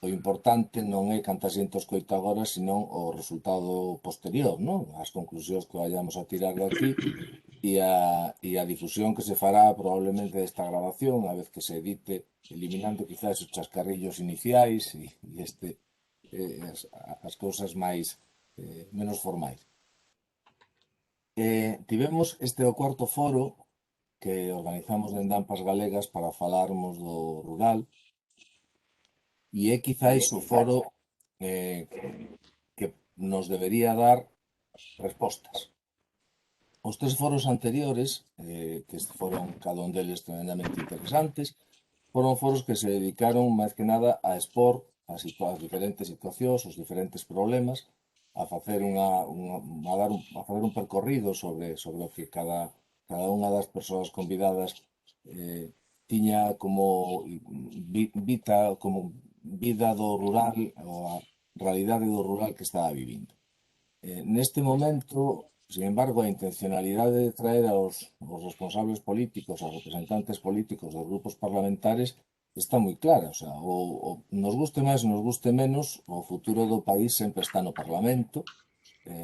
o importante non é canta xente o escoita agora, senón o resultado posterior, non? As conclusións que vayamos a tirar de aquí e a difusión que se fará probablemente desta grabación, a vez que se edite, eliminando quizás os chascarrillos iniciais as cousas máis menos formais. Tivemos este o cuarto foro que organizamos dende Ampas Galegas para falarmos do rural e é quizáis o foro que nos debería dar respostas. Os tres foros anteriores, que foron cada un deles tremendamente interesantes, foron foros que se dedicaron máis que nada a expor as diferentes situacións, os diferentes problemas, a facer a facer un percorrido sobre o que cada unha das persoas convidadas tiña como vida do rural ou a realidade do rural que estaba vivindo. Neste momento, sin embargo, a intencionalidade de traer aos responsables políticos, aos representantes políticos dos grupos parlamentares, está moi clara. O sea, nos guste máis ou nos guste menos, o futuro do país sempre está no Parlamento.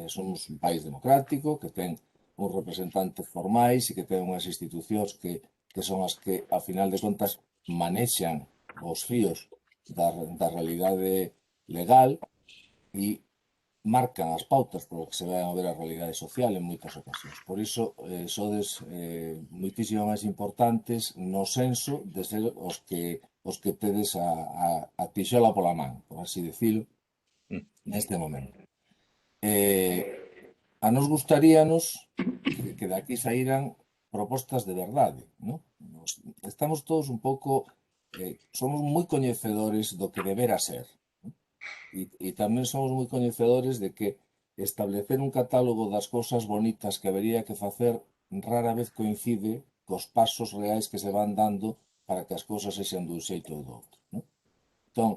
Somos un país democrático que ten uns representantes formais e que ten unhas institucións que son as que, ao final de contas, manexan os fíos da realidade legal e marcan as pautas polo que se vai a ver a realidade social en moitas ocasións. Por iso, sodes moitísimo máis importantes no senso de ser os que tedes a tixola pola man, por así decirlo, neste momento. A nos gustaríanos que de aquí saíran propostas de verdade, non? Estamos todos un pouco, somos moi coñecedores do que debera ser, e tamén somos moi coñecedores de que establecer un catálogo das cousas bonitas que habería que facer rara vez coincide cos pasos reais que se van dando para que as cousas sexan dun xeito ou do outro, non? Entón,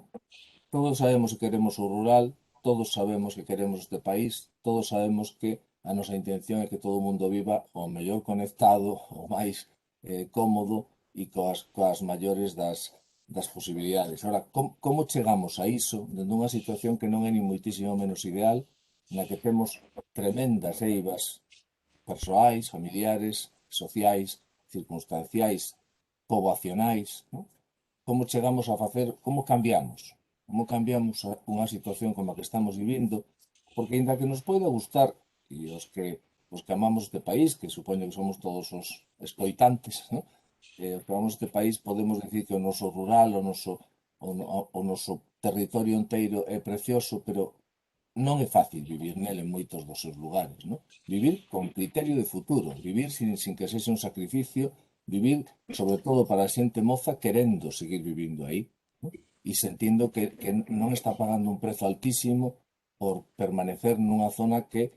todos sabemos que queremos o rural, todos sabemos que queremos este país, todos sabemos que a nosa intención é que todo o mundo viva o mellor conectado, o máis cómodo e coas maiores das posibilidades. Ora, como chegamos a iso dende unha situación que non é ni moitísimo menos ideal, na que temos tremendas eivas persoais, familiares, sociais, circunstanciais, poboacionais, non? Como chegamos a facer, como cambiamos unha situación como a que estamos vivindo, porque ainda que nos poida gustar, e os que amamos este país, que supoño que somos todos os escoitantes, non? Os que amamos este país podemos dicir que o noso rural, o noso territorio inteiro é precioso, pero non é fácil vivir nele en moitos dos seus lugares, non? Vivir con criterio de futuro, vivir sin que sexa un sacrificio, vivir, sobre todo para a xente moza, querendo seguir vivindo aí, non? E sentindo que non está pagando un prezo altísimo por permanecer nunha zona que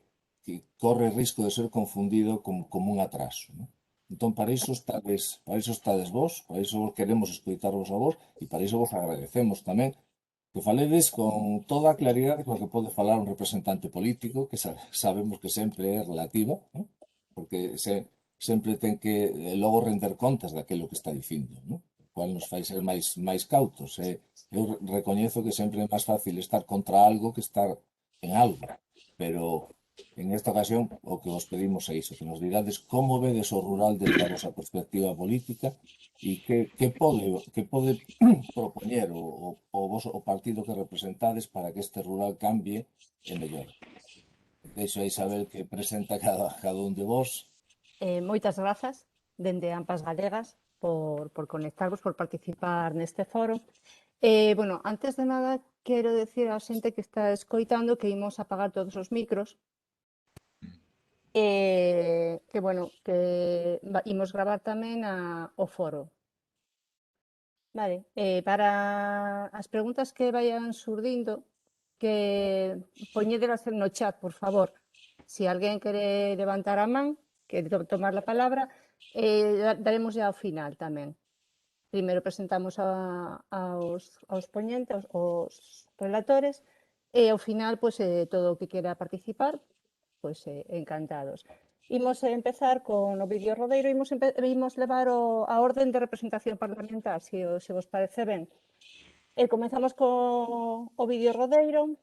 corre risco de ser confundido como un atraso, non? Entón, para iso estades vos, para iso queremos escoitarvos a vos e para iso vos agradecemos tamén que faledes con toda a claridade con que pode falar un representante político, que sabemos que sempre é relativa, non? Porque sempre ten que logo render contas daquilo que está dicindo, non? O cual nos fai ser máis cautos. Eu recoñezo que sempre é máis fácil estar contra algo que estar en algo, pero en esta ocasión o que vos pedimos é iso, que nos digades como vedes o rural desde a vosa perspectiva política e que pode propoñer o partido que representades para que este rural cambie e mellore. Deixo a Isabel que presenta cada un de vos. Moitas grazas dende Ampas Galegas por conectarvos, por participar neste foro. Bueno, antes de nada, quero decir á xente que está escoitando que imos apagar todos os micros, que, bueno, que imos gravar tamén o foro. Vale, para as preguntas que vayan surdindo, que poñédelas no chat, por favor. Si alguén quere levantar a man, quere tomar a palabra, daremos ao final tamén. Primeiro presentamos aos poñentes, aos relatores, e ao final, pois, todo o que quera participar, pois, encantados. Imos empezar con o vídeo rodeiro, imos levar a orden de representación parlamentar, se vos parece ben. Comezamos co o vídeo rodeiro,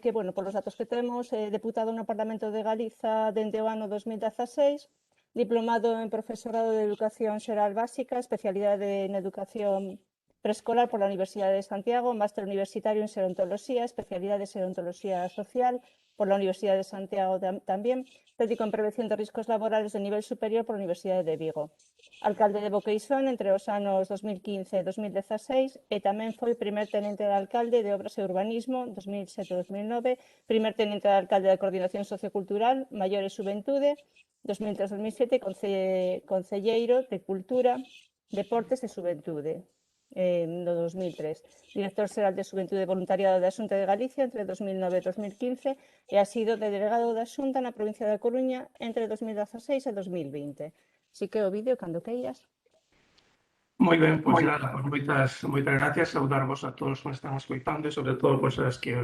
que, bueno, polos datos que temos, deputado no Parlamento de Galiza dende o ano 2016, diplomado en profesorado de Educación Xeral Básica, especialidade en Educación Preescolar pola Universidade de Santiago, máster universitario en Serontoloxía, especialidade en Serontoloxía Social pola Universidade de Santiago tamén, técnico en Prevención de Riscos Laborales de nivel superior pola Universidade de Vigo. Alcalde de Boqueixón entre os anos 2015 e 2016 e tamén foi primer tenente de alcalde de Obras e Urbanismo 2007-2009, primer tenente de alcalde da Coordinación Sociocultural, Maior e Xuventude 2003-2007, concelleiro de Cultura, Deportes e Xuventude no 2003, director xeral de Xuventude e Voluntariado da Xunta de Galicia entre 2009 e 2015 e ha sido delegado da Xunta na provincia da Coruña entre 2016 e 2020. Así que o vídeo cando queiras. Moi ben, pois nada, moitas gracias, saudarvos a todos que nos están escoitando e sobre todo pois aos que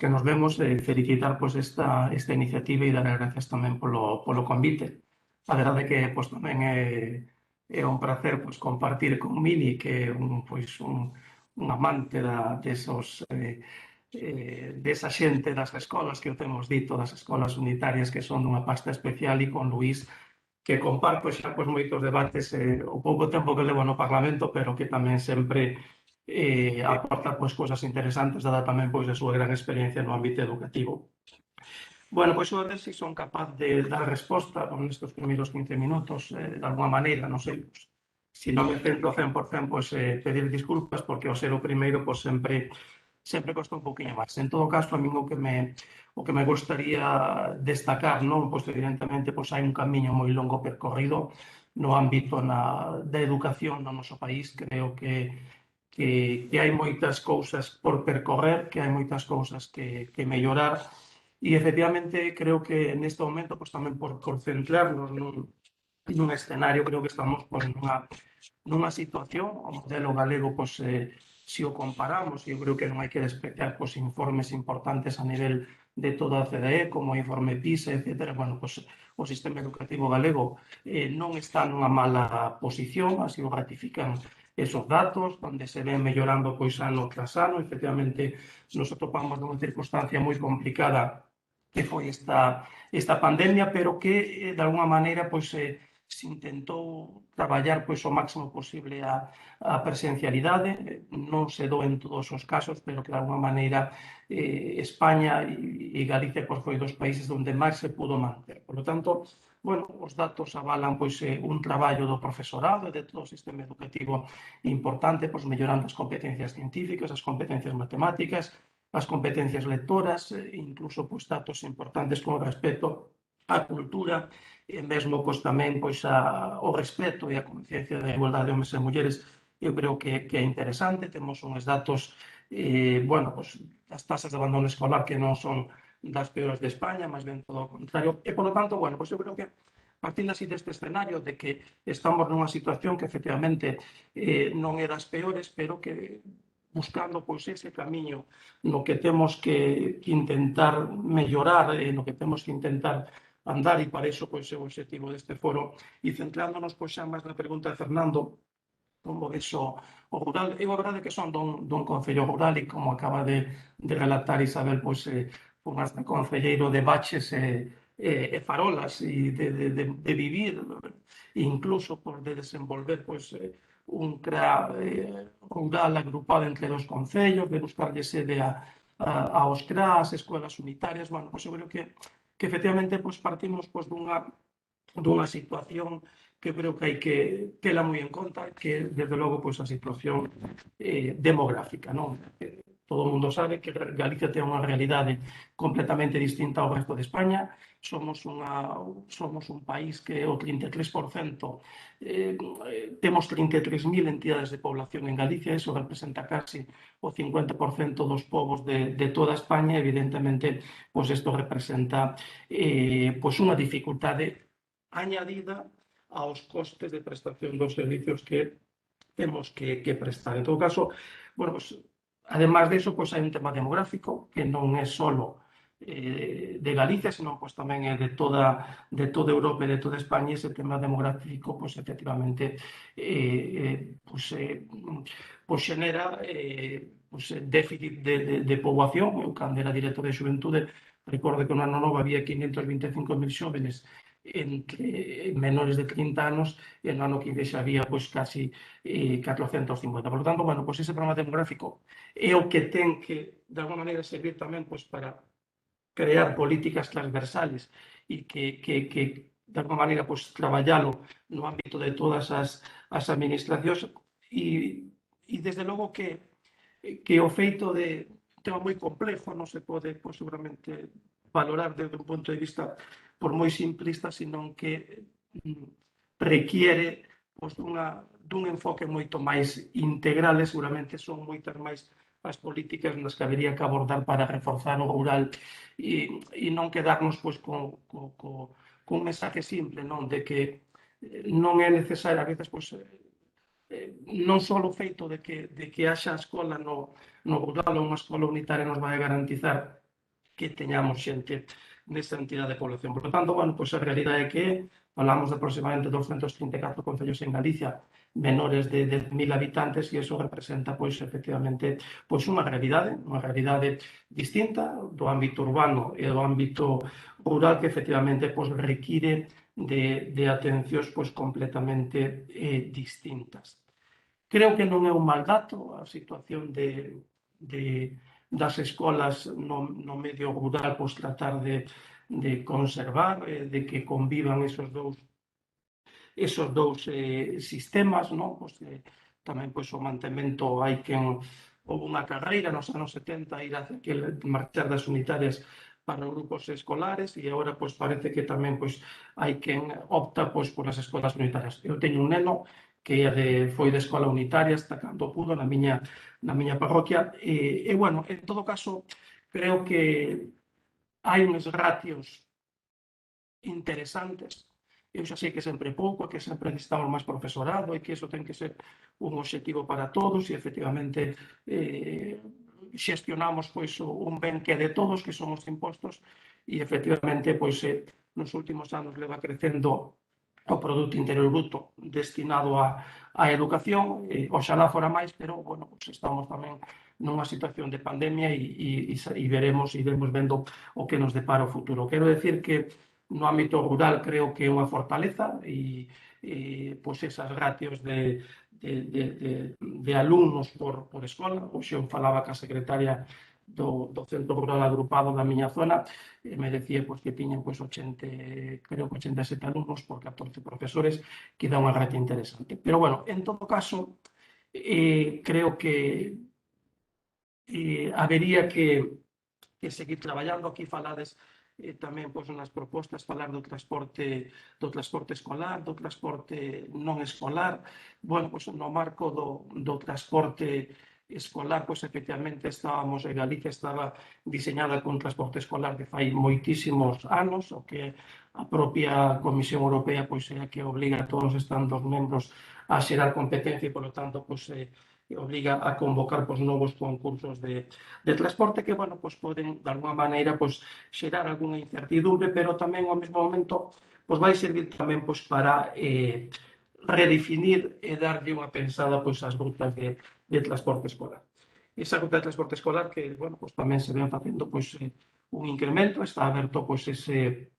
nos vemos felicitar pois esta iniciativa e dar as gracias tamén polo convite. A verdade é que pois tamén é un placer pois compartir con Mili, que é un amante desa xente das escolas que o temos dito, das escolas unitarias que son dunha pasta especial, e con Luís, que comparto xa pois moitos debates o pouco tempo que levo no Parlamento, pero que tamén sempre aporta pois cousas interesantes, dada tamén pois a súa gran experiencia no ámbito educativo. Bueno, pois eu a ver se son capaz de dar resposta nestes primeiros 15 minutos, de alguma maneira, non sei, pois, se non me centro 100%, pois pedir disculpas, porque ao ser o primeiro, pois sempre costa un pouquinho máis. En todo caso, a min o que me gustaría destacar, non? Pois evidentemente pois hai un camiño moi longo percorrido no ámbito da educación no noso país. Creo que hai moitas cousas por percorrer, que hai moitas cousas que mellorar, e efectivamente creo que neste momento pois tamén por centrarnos nun escenario, creo que estamos pois nunha situación, o modelo galego pois se o comparamos, eu creo que non hai que despreciar pois informes importantes a nivel de toda a OCDE, como o informe PISA, etc. Bueno, pois o sistema educativo galego non está nunha mala posición, así o ratifican esos datos, onde se ven mellorando pois ano tras ano. Efectivamente, nos atopamos nunha circunstancia moi complicada que foi esta pandemia, pero que de alguma maneira pois se intentou traballar pois o máximo posible a presencialidade. Non se do en todos os casos, pero que de alguma maneira España e Galicia pois foi dos países onde máis se pudo manter. Por lo tanto, bueno, os datos avalan pois un traballo do profesorado e de todo o sistema educativo importante, pois mellorando as competencias científicas, as competencias matemáticas, as competencias lectoras, incluso pois datos importantes con respecto á cultura, e mesmo pois tamén pois o respeto e a conciencia da igualdade de homens e mulleres. Eu creo que é interesante. Temos uns datos, bueno, pois as tasas de abandono escolar que non son das peores de España, máis ben todo o contrario, e polo tanto, bueno, pois eu creo que partindo así deste escenario de que estamos nunha situación que efectivamente non é das peores, pero que buscando pois ese camiño no que temos que intentar mellorar, no que temos que intentar andar, e para iso pois é o objetivo deste foro. E centrándonos pois xa máis na pregunta de Fernando, como iso o rural, eu a verdade que son dun concello rural, e como acaba de relatar Isabel, pois fun hasta concelleiro de baches e farolas, e de vivir, incluso por de desenvolver pois un CRA rural agrupado entre os concellos, de buscarlle sede aos CRA, as escolas unitarias. Bueno, pois eu creo que efectivamente pois partimos pois dunha situación que creo que hai que tela moi en conta, que desde logo pois a situación demográfica, non? Todo o mundo sabe que Galicia ten unha realidade completamente distinta ao resto de España. Somos un país que o 33%, temos 33.000 entidades de población en Galicia, eso representa casi o 50% dos povos de toda España. Evidentemente, pois isto representa pois unha dificultade añadida aos costes de prestación dos servicios que temos que prestar. En todo caso, bueno, pois, además de iso, pois hai un tema demográfico que non é só de Galicia, senón pois tamén é de toda Europa e de toda España. Ese tema demográfico, pois efectivamente, pois xenera pois déficit de poboación. Eu, cando era director de xuventude, recordo que no ano novo había 525.000 xóvenes entre menores de 30 anos, e no ano 15 xa había pois casi 450. Por lo tanto, bueno, pois ese problema demográfico é o que ten que, de alguma maneira, servir tamén pois para crear políticas transversales e que de alguma maneira, pois, traballalo no ámbito de todas as administracións. E desde logo que o feito de un tema moi complexo non se pode, pois, seguramente valorar desde un punto de vista por moi simplista, senón que requiere, pois, dun enfoque moito máis integral, e seguramente son moitas máis as políticas nas que habería que abordar para reforzar o rural e non quedarnos pois con un mensaje simple, non, de que non é necesario a veces pois non só o feito de que haxa escola no rural ou unha escola unitaria nos vai garantizar que teñamos xente nesta entidade de población. Por lo tanto, bueno, pois a realidade é que falamos de aproximadamente 234 concellos en Galicia menores de 10.000 habitantes, e iso representa, pois, efectivamente, pois unha realidade distinta do ámbito urbano e do ámbito rural, que efectivamente pois require de atencións pois completamente distintas. Creo que non é un mal dato a situación das escolas no medio rural, pois tratar de conservar, de que convivan esos dous sistemas, non? Pois, tamén pois, o mantemento, hai quen houve unha carreira nos anos 70 ir a marchar das unitarias para grupos escolares, e agora pois parece que tamén pois hai quen opta pois polas escolas unitarias. Eu teño un neno que foi de escola unitaria hasta cando pudo na miña parroquia, e bueno, en todo caso, creo que hai uns ratios interesantes. Eu xa sei que sempre pouco, que sempre necesitamos máis profesorado, e que iso ten que ser un obxectivo para todos, e efectivamente xestionamos pois un ben que é de todos, que son os impostos, e efectivamente pois nos últimos anos leva crecendo o Produto Interior Bruto destinado á educación. Oxalá fora máis, pero bueno, pois estamos tamén nunha situación de pandemia e iremos vendo o que nos depara o futuro. Quero decir que no ámbito rural creo que é unha fortaleza, e pois esas ratios de alumnos por escola. Hoxe eu falaba ca secretaria do Centro Rural Agrupado da miña zona, e me decía pois que tiñan pois 87 alumnos por 14 profesores, que dá unha ratio interesante. Pero bueno, en todo caso, creo que habería que seguir traballando. Aquí falades tamén pois nas propostas, falar do transporte escolar, do transporte non escolar. Bueno, pois no marco do transporte escolar, pois efectivamente estábamos, en Galicia estaba diseñada con transporte escolar de fai moitísimos anos, o que a propia Comisión Europea pois é a que obliga a todos os Estados membros a xerar competencia, e polo tanto pois obliga a convocar pois novos concursos de transporte, que, bueno, pois poden, de alguma maneira, pois xerar algunha incertidumbre, pero tamén ao mesmo momento pois vai servir tamén pois para redefinir e darlle unha pensada pois ás rutas de transporte escolar. Esa ruta de transporte escolar que, bueno, pois tamén se ven facendo pois un incremento, está aberto pois ese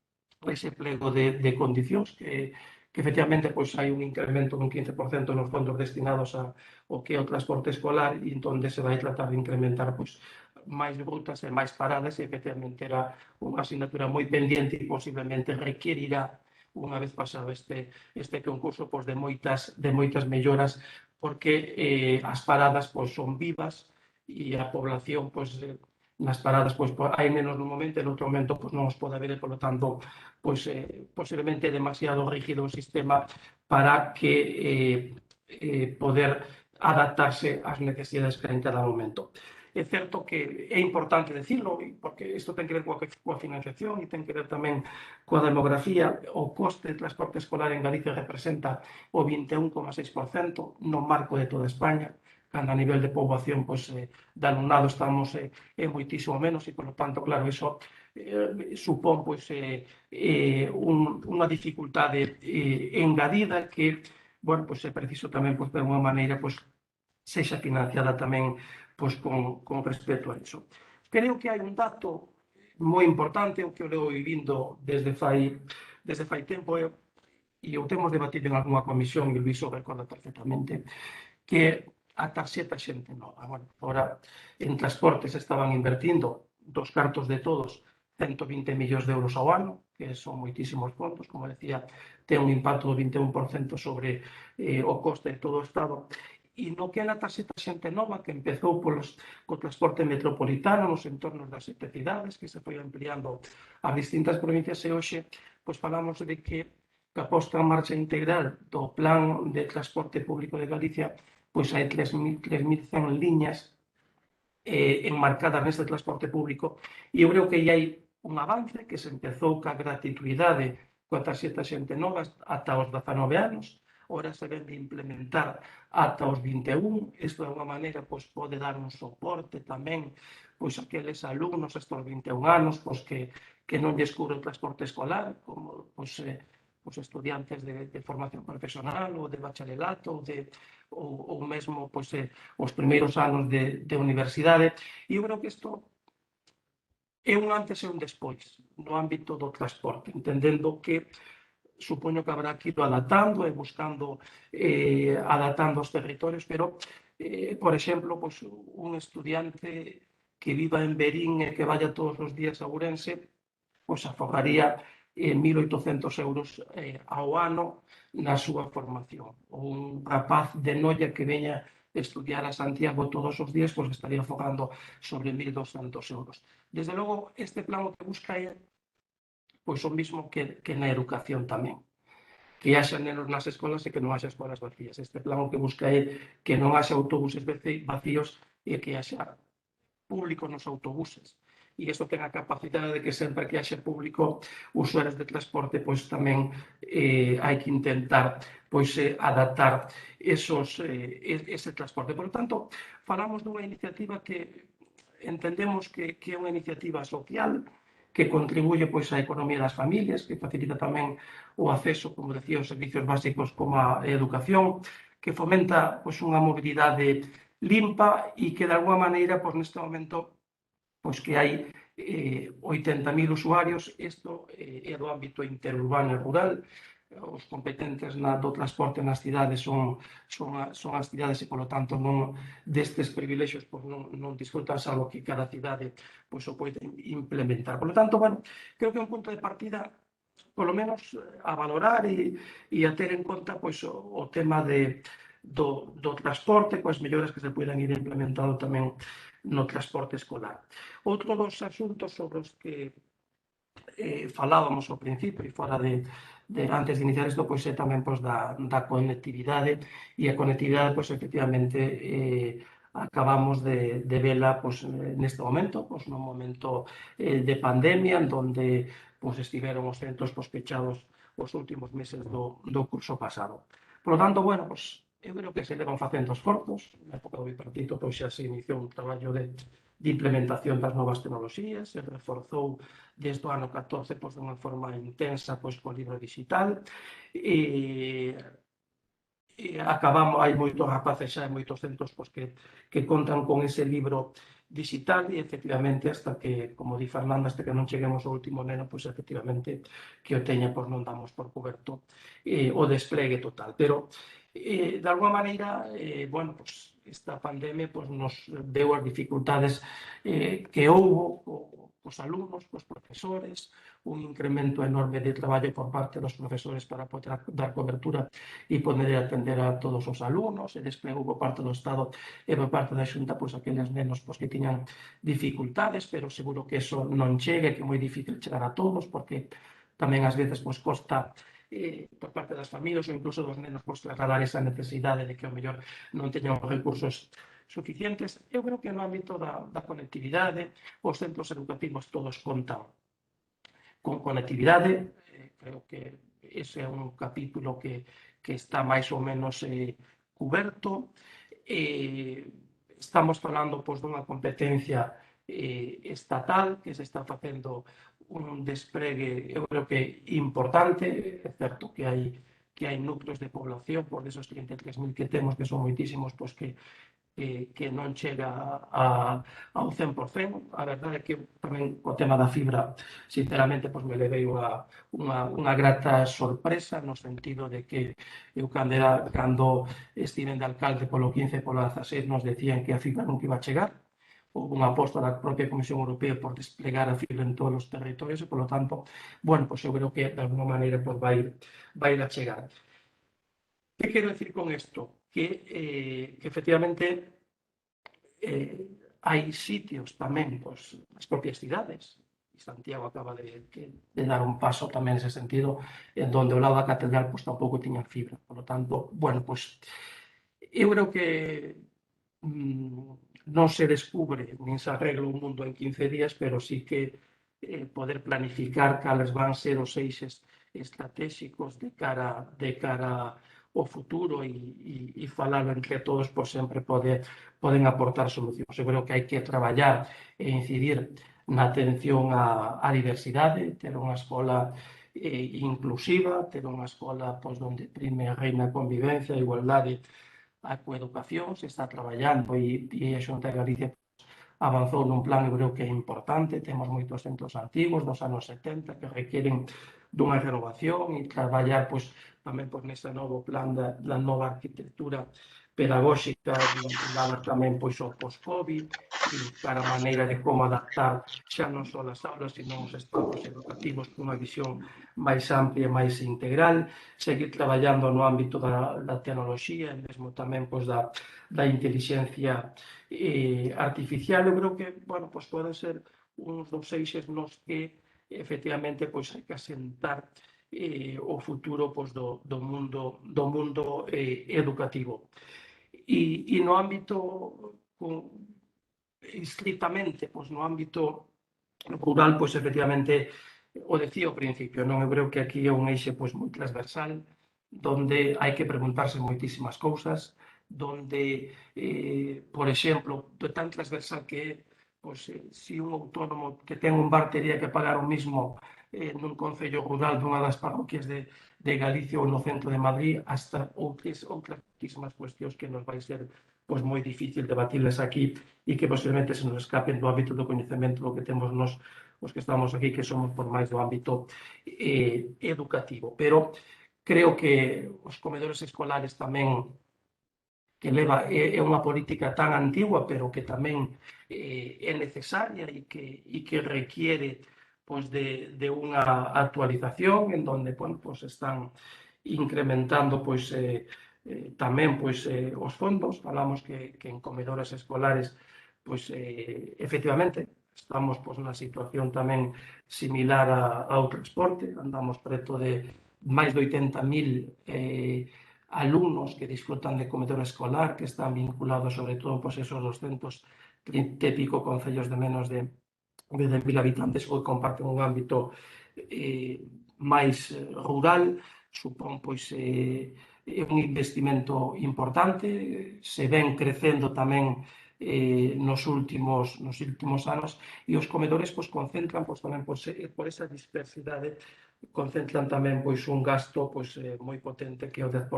plego de condicións que efectivamente pois hai un incremento dun 15% nos fondos destinados ao que é o transporte escolar, e entón se vai tratar de incrementar pois máis rutas e máis paradas, e efectivamente era unha asignatura moi pendiente e posiblemente requerirá, unha vez pasado este concurso, pois de moitas melloras, porque as paradas pois son vivas, e a población pois nas paradas pois hai menos no momento, e no outro momento pois non os pode haber, e polo tanto pois posiblemente é demasiado rígido o sistema para que poder adaptarse ás necesidades que hai en cada momento. É certo que é importante decirlo, porque isto ten que ver coa financiación e ten que ver tamén coa demografía. O coste de transporte escolar en Galicia representa o 21,6% no marco de toda España, cando a nivel de poboación pois, de alumnado estamos moitísimo menos, e, polo tanto, claro, iso supón pois, unha dificultade engadida que, bueno, pois é preciso tamén, pois, de alguma maneira, pois, sexa financiada tamén pois, con respecto a iso. Creo que hai un dato moi importante, o que eu levo vivindo desde fai tempo, e o temos debatido en algunha comisión, e Luís o recorda perfectamente, que a tarxeta xente nova. Bueno, agora, en transportes estaban invertindo dos cartos de todos 120 millóns de euros ao ano, que son moitísimos fondos, como decía, ten un impacto do 21% sobre o coste de todo o Estado. E no que é a tarxeta xente nova, que empezou co transporte metropolitano nos entornos das 7 cidades, que se foi ampliando a distintas provincias, e hoxe pois falamos de que a posta en marcha integral do Plan de Transporte Público de Galicia, pois hai 3.100 liñas enmarcadas neste transporte público, e eu creo que hai un avance que se empezou ca gratuidade coa tarxeta xente nova ata os 19 anos, ora se ven de implementar ata os 21, isto de alguma maneira pois, pode dar un soporte tamén pois aqueles alumnos estos 21 anos pois, que non lles cubre o transporte escolar, como pois, os estudiantes de formación profesional ou de bacharelato ou mesmo pois, os primeiros anos de universidade. E eu creo que isto é un antes e un despois no ámbito do transporte, entendendo que supoño que habrá que ir adaptando e buscando adaptando os territorios, pero, por exemplo, pues, un estudiante que viva en Verín e que vaya todos os días a Ourense, pues afogaría 1.800 euros ao ano na súa formación. Ou un rapaz de Noia que veña estudiar a Santiago todos os días, pues estaría afogando sobre 1.200 euros. Desde logo, este plan o que busca é pois o mismo que na educación tamén. Que haxa nenos nas escolas e que non haxa escolas vacías. Este plan o que busca é que non haxa autobuses vacíos e que haxa público nos autobuses. E isto ten a capacidade de que sempre que haxe público usuarios de transporte, pois tamén hai que intentar pois adaptar ese transporte. Por lo tanto, falamos dunha iniciativa que entendemos que é unha iniciativa social, que contribuye pois á economía das familias, que facilita tamén o acceso, como decía, aos servicios básicos como a educación, que fomenta pois unha mobilidade limpa e que de alguma maneira pois neste momento pois que hai 80.000 usuarios, isto é do ámbito interurbano e rural, os competentes do transporte nas cidades son as cidades e, polo tanto, non destes privilexios pois non disfrutan, salvo que cada cidade pois o pode implementar. Por lo tanto, bueno, creo que é un punto de partida polo menos a valorar e a ter en conta pois o tema do transporte, coas melloras que se poden ir implementando tamén no transporte escolar. Outro dos asuntos sobre os que falábamos ao principio e fora antes de iniciar isto, pois é tamén pois, da conectividade, e a conectividade, pois efectivamente, acabamos de vela pois, neste momento, pois, nun momento de pandemia, en donde pois, estiveron os centros pois, pechados os últimos meses do curso pasado. Por lo tanto, bueno, pois, eu creo que se levan facendo esforzos. Na época do bipartito pois, xa se iniciou un traballo de implementación das novas tecnoloxías, se reforzou desde o ano 14 pois, de unha forma intensa pois, co libro digital, acabamos, hai moitos rapaces xa e moitos centros pois, que contan con ese libro digital e efectivamente hasta que, como di Fernanda, hasta que non cheguemos ao último neno, pois efectivamente que o teña, pois non damos por coberto o desplegue total. Pero de alguma maneira, bueno, pois esta pandemia pois, nos deu as dificultades que houbo cos alumnos, cos profesores, un incremento enorme de traballo por parte dos profesores para poder dar cobertura e poder atender a todos os alumnos, e despois por parte do Estado e por parte da Xunta, pois aqueles nenos pois, que tiñan dificultades, pero seguro que eso non chega, que é moi difícil chegar a todos, porque tamén ás veces pois, costa por parte das familias ou incluso dos nenos pois, trasladar esa necesidade de que o mellor non teñan os recursos suficientes. Eu creo que no ámbito da conectividade, os centros educativos todos contan con conectividade, creo que ese é un capítulo que está máis ou menos cuberto. Estamos falando pois, dunha competencia estatal, que se está facendo un despregue, eu creo que importante. É certo que hai núcleos de población, por esos 33.000 que temos, que son moitísimos, pois que non chega ao 100%. A verdade é que tamén o tema da fibra, sinceramente, pois me levei unha grata sorpresa, no sentido de que eu cando estiven de alcalde polo 15 e polo 16 nos decían que a fibra nunca iba a chegar. Houve unha aposta da propia Comisión Europea por desplegar a fibra en todos os territorios e, polo tanto, bueno, pois eu creo que de alguma maneira pois vai a chegar. Que quero decir con isto? Que efectivamente hai sitios tamén, pois, as propias cidades, e Santiago acaba de dar un paso tamén nese sentido, en donde ao lado da catedral pois tampouco tiña fibra. Por lo tanto, bueno, pois eu creo que non se descubre nin se arregla un mundo en 15 días, pero sí que poder planificar cales van ser os eixes estratégicos de cara ao futuro e falalo entre todos, pois sempre poden aportar solucións. Eu creo que hai que traballar e incidir na atención á diversidade, ter unha escola inclusiva, ter unha escola pois, onde prime a reina a convivencia, a igualdade, a coeducación. Se está traballando e a Xunta de Galicia avanzou nun plan, eu creo que é importante. Temos moitos centros antigos dos anos 70 que requieren dunha renovación e traballar pois, tamén pois, nese novo plan da nova arquitectura pedagóxica vinculada tamén pois, ao post-COVID e buscar a maneira de como adaptar xa non só as aulas, sino os espacios educativos con unha visión máis amplia e máis integral. Seguir traballando no ámbito da tecnoloxía e mesmo tamén pois, da intelixencia artificial. Eu creo que, bueno, pois poden ser uns dos eixes nos que efectivamente pois hai que asentar o futuro pois, do mundo educativo. E no ámbito estrictamente, pois no ámbito rural, pois efectivamente o decía ao principio, non? Eu creo que aquí é un eixe pois moi transversal, donde hai que preguntarse moitísimas cousas, donde, por exemplo, tan transversal que é, pois, se un autónomo que ten un bar tería que pagar o mismo nun concello rural dunha das parroquias de Galicia ou no centro de Madrid, hasta outras cuestións que nos vai ser pois moi difícil debatirles aquí e que posiblemente se nos escapen do ámbito do coñecemento do que temos nos os que estamos aquí, que somos por máis do ámbito educativo. Pero creo que os comedores escolares tamén que leva é unha política tan antigua, pero que tamén é necesaria e que requiere pois, de unha actualización en donde bueno, pois, están incrementando pois, tamén pois, os fondos. Falamos que en comedores escolares pois, efectivamente estamos pois, na situación tamén similar ao transporte. Andamos preto de máis de 80.000 alumnos que disfrutan de comedor escolar, que están vinculados sobre todo pois, esos 230 e pico concellos de menos de 10.000 habitantes que comparten un ámbito máis rural. Supón pois é un investimento importante, se ven crecendo tamén nos últimos anos, e os comedores pois, concentran pois, tamén por esa dispersidade, concentran tamén pois, un gasto pois, moi potente, que é o 10%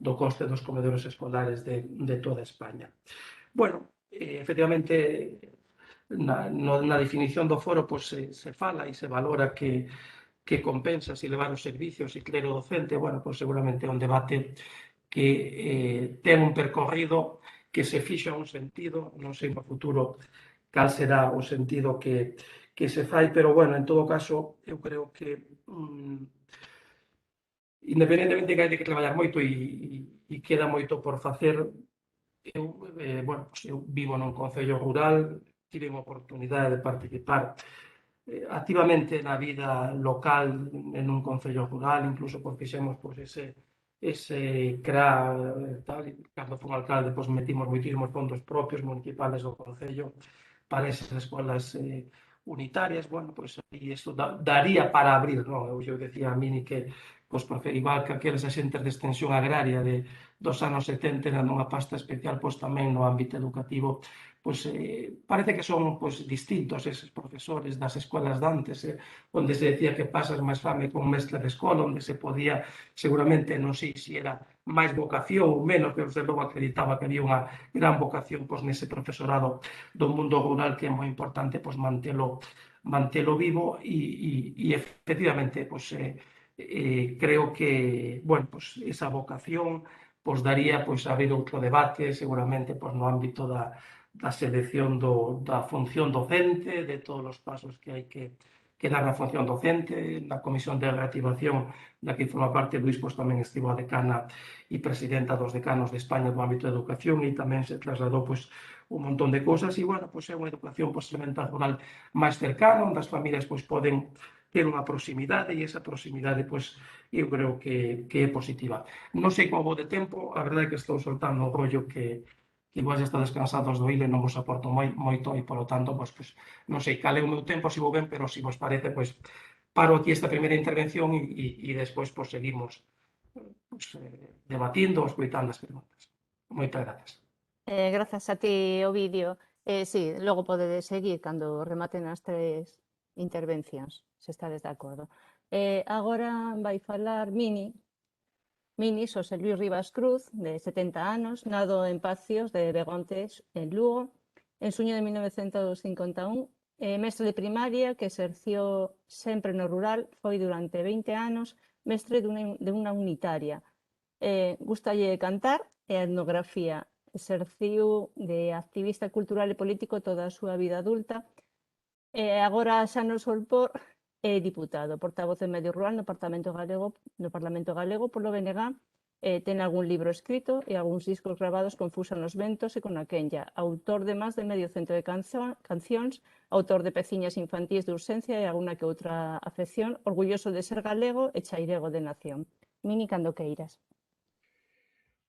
do coste dos comedores escolares de toda España. Bueno, efectivamente, na definición do foro pois, se fala e se valora que compensa se levar os servicios e clero docente. Bueno, pois seguramente é un debate que ten un percorrido que se fixa un sentido, non sei no futuro cal será o sentido que se fai, pero bueno, en todo caso, eu creo que independentemente que hai que traballar moito e queda moito por facer, bueno, eu vivo nun concello rural, tive a oportunidade de participar activamente na vida local en un concello rural, incluso porque fixemos pois, ese CRA tal, e cando fui alcalde pois, metimos moitísimos fondos propios municipales do concello para esas escolas unitarias. Bueno, pois aí isto daría para abrir, non? Eu decía a Mini que pois porque igual que aqueles axentes de extensión agraria dos anos 70 eran unha pasta especial, pois tamén no ámbito educativo, pois parece que son pois distintos eses profesores das escolas de antes, onde se decía que pasas máis fame con mestre de escola, onde se podía, seguramente, non sei se era máis vocación ou menos, pero desde logo acreditaba que había unha gran vocación pois nese profesorado do mundo rural, que é moi importante pois mantelo vivo e efectivamente pois creo que, bueno, pois esa vocación pois daría pois a haber outro debate seguramente pois no ámbito da selección da función docente, de todos os pasos que hai que dar na función docente. Na comisión de reactivación da que forma parte Luís, pois tamén estivo a decana e presidenta dos decanos de España do ámbito da educación, e tamén se trasladou pois un montón de cousas, e bueno, pois é unha educación pois elemental rural máis cercana, onde as familias pois poden ter unha proximidade, e esa proximidade pois eu creo que é positiva. Non sei como vou de tempo, a verdade é que estou soltando o rollo que igual já estades cansados do hilo e non vos aporto moito, e polo tanto, pois non sei cal é o meu tempo, se vou ben, pero se vos parece, pois paro aquí esta primeira intervención e despois pois seguimos debatindo ou escoitando as preguntas. Moitas grazas. Grazas a ti, Ovidio. Sí, logo podedes seguir cando rematen as 3 intervencións, se estades de acordo. Agora vai falar Mini, Xosé Luis Rivas Cruz, de 70 anos, nado en Pacios de Begontes, en Lugo, en suño de 1951, mestre de primaria que exerció sempre no rural, foi durante 20 anos mestre de unha unitaria. Gustalle cantar e a etnografía. Exerciu de activista cultural e político toda a súa vida adulta. Agora xa no Solpor é diputado, portavoz de Medio Rural no Parlamento Galego polo BNG. Ten algún libro escrito e algúns discos gravados con Fusan nos ventos e con Aquenya. Autor de máis de medio cento de cancións, autor de peciñas infantís de urxencia e alguna que outra afección, orgulloso de ser galego e chairego de nación. Mini, cando queiras.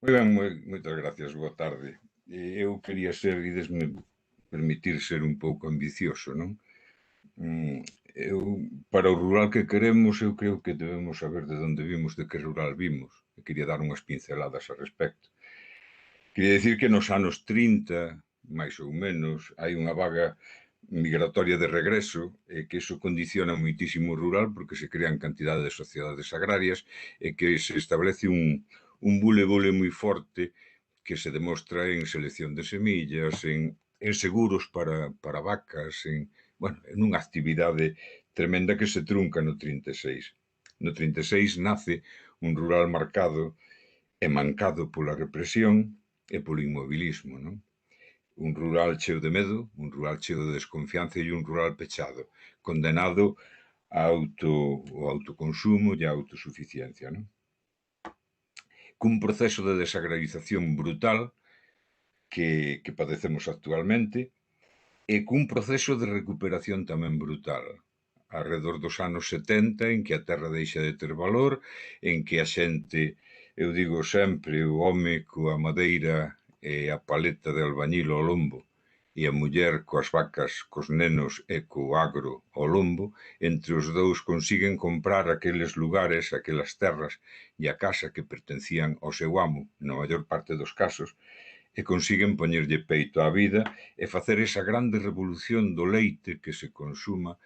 Moi ben, moitas gracias, boa tarde. Eu quería ser, idesme permitir ser un pouco ambicioso, non? Para o rural que queremos, eu creo que debemos saber de onde vimos, de que rural vimos. Eu quería dar unhas pinceladas a respecto. Quería dicir que nos anos 30, máis ou menos, hai unha vaga migratoria de regreso, e que iso condiciona moitísimo o rural porque se crean cantidade de sociedades agrarias e que se establece un bule moi forte que se demostra en selección de semillas, en seguros para vacas, nunha actividade tremenda que se trunca no 36. No 36 nace un rural marcado e mancado pola represión e polo inmobilismo, non? Un rural cheo de medo, un rural cheo de desconfianza e un rural pechado, condenado ao autoconsumo e á autosuficiencia, non? Cun proceso de desagrarización brutal que padecemos actualmente e cun proceso de recuperación tamén brutal arredor dos anos 70, en que a terra deixa de ter valor, en que a xente, eu digo sempre, o home coa madeira e a paleta de albañil ao lombo e a muller coas vacas, cos nenos e co agro ao lombo, entre os dous consiguen comprar aqueles lugares, aquelas terras e a casa que pertencían ao seu amo, na maior parte dos casos, e consiguen poñerlle peito á vida e facer esa grande revolución do leite que se consuma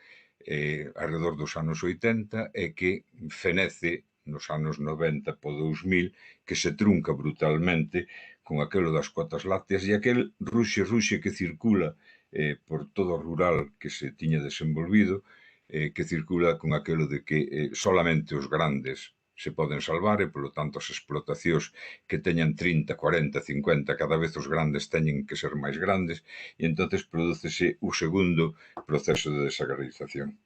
arredor dos anos 80 e que fenece nos anos 90 po 2000, que se trunca brutalmente con aquelo das cuotas lácteas e aquel ruxe que circula por todo o rural que se tiña desenvolvido, que circula con aquelo de que solamente os grandes se poden salvar e, polo tanto, as explotacións que teñan 30, 40, 50, cada vez os grandes teñen que ser máis grandes e entonces prodúcese o segundo proceso de desagrarización.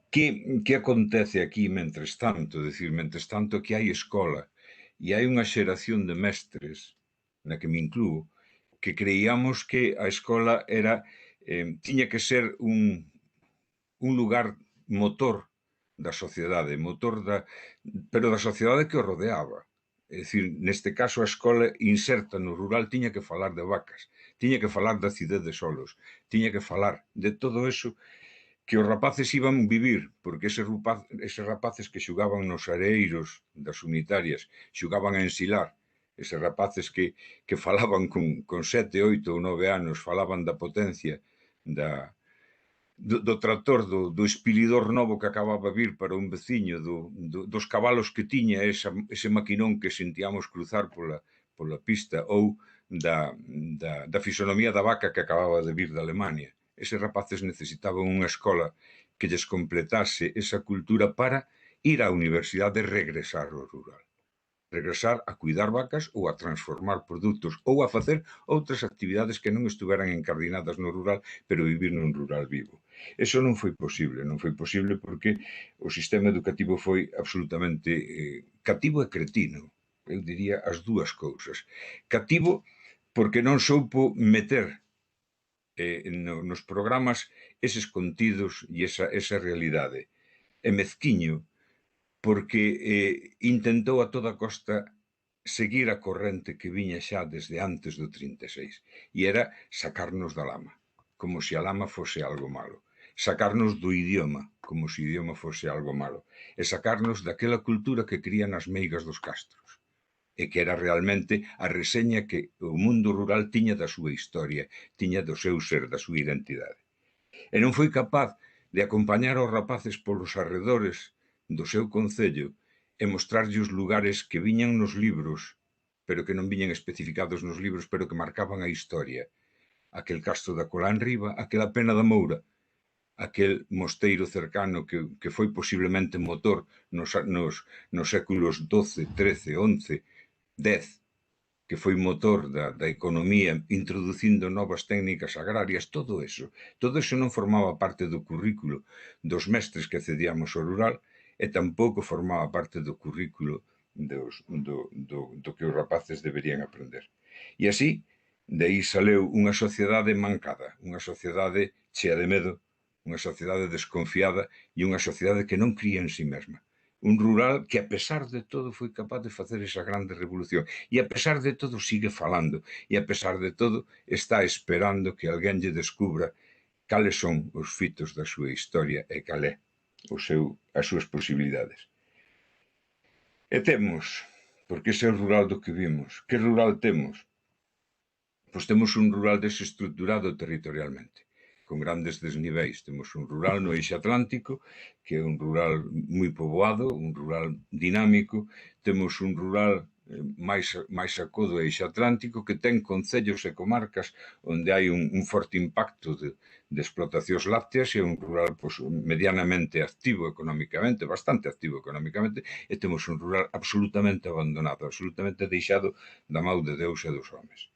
Que acontece aquí mentres tanto? Decir, mentres tanto que hai escola e hai unha xeración de mestres, na que me incluo, que creíamos que a escola tiña que ser un lugar motor da sociedade, pero da sociedade que o rodeaba. É dicir, neste caso a escola inserta no rural tiña que falar de vacas, tiña que falar da cidade de solos, tiña que falar de todo eso que os rapaces iban vivir, porque eses rapaces que xugaban nos areiros das unitarias, xugaban a ensilar, eses rapaces que falaban con 7, 8 ou 9 anos, falaban da potencia do tractor, do espilidor novo que acababa a vir para un veciño, dos cabalos que tiña ese maquinón que sentíamos cruzar pola pista, ou da fisonomía da vaca que acababa de vir de Alemania. Eses rapaces necesitaban unha escola que lles completase esa cultura para ir á universidade e regresar ao rural. Regresar a cuidar vacas ou a transformar produtos ou a facer outras actividades que non estuveran encardinadas no rural, pero vivir nun rural vivo. Eso non foi posible porque o sistema educativo foi absolutamente cativo e cretino. Eu diría as dúas cousas. Cativo porque non soupo meter nos programas eses contidos e esa realidade. E mezquiño porque intentou a toda costa seguir a corrente que viña xa desde antes do 36, e era sacarnos da lama, como se a lama fose algo malo, sacarnos do idioma, como se o idioma fose algo malo, e sacarnos daquela cultura que cría nas meigas dos castros, e que era realmente a reseña que o mundo rural tiña da súa historia, tiña do seu ser, da súa identidade. E non foi capaz de acompañar aos rapaces polos arredores do seu concello e mostrarlle os lugares que viñan nos libros, pero que non viñan especificados nos libros, pero que marcaban a historia. Aquel castro da Colán Riba, aquela Pena da Moura, aquel mosteiro cercano que foi posiblemente motor nos séculos XII, XIII, XI, X, que foi motor da economía, introducindo novas técnicas agrarias, todo eso non formaba parte do currículo dos mestres que accedíamos ao rural e tampouco formaba parte do currículo do que os rapaces deberían aprender. E así, de aí saleu unha sociedade mancada, unha sociedade chea de medo, unha sociedade desconfiada e unha sociedade que non cría en si mesma. Un rural que, a pesar de todo, foi capaz de facer esa grande revolución. E, a pesar de todo, sigue falando. E, a pesar de todo, está esperando que alguén lle descubra cales son os fitos da súa historia e cal é as súas posibilidades. E temos, porque ese é o rural do que vimos. Que rural temos? Pois temos un rural desestruturado territorialmente, con grandes desniveis. Temos un rural no Eixo Atlántico, que é un rural moi poboado, un rural dinámico. Temos un rural máis acó do Eixo Atlántico, que ten concellos e comarcas onde hai un forte impacto de explotacións lácteas, e un rural medianamente activo económicamente, bastante activo económicamente, e temos un rural absolutamente abandonado, absolutamente deixado da mão de Deus e dos homes.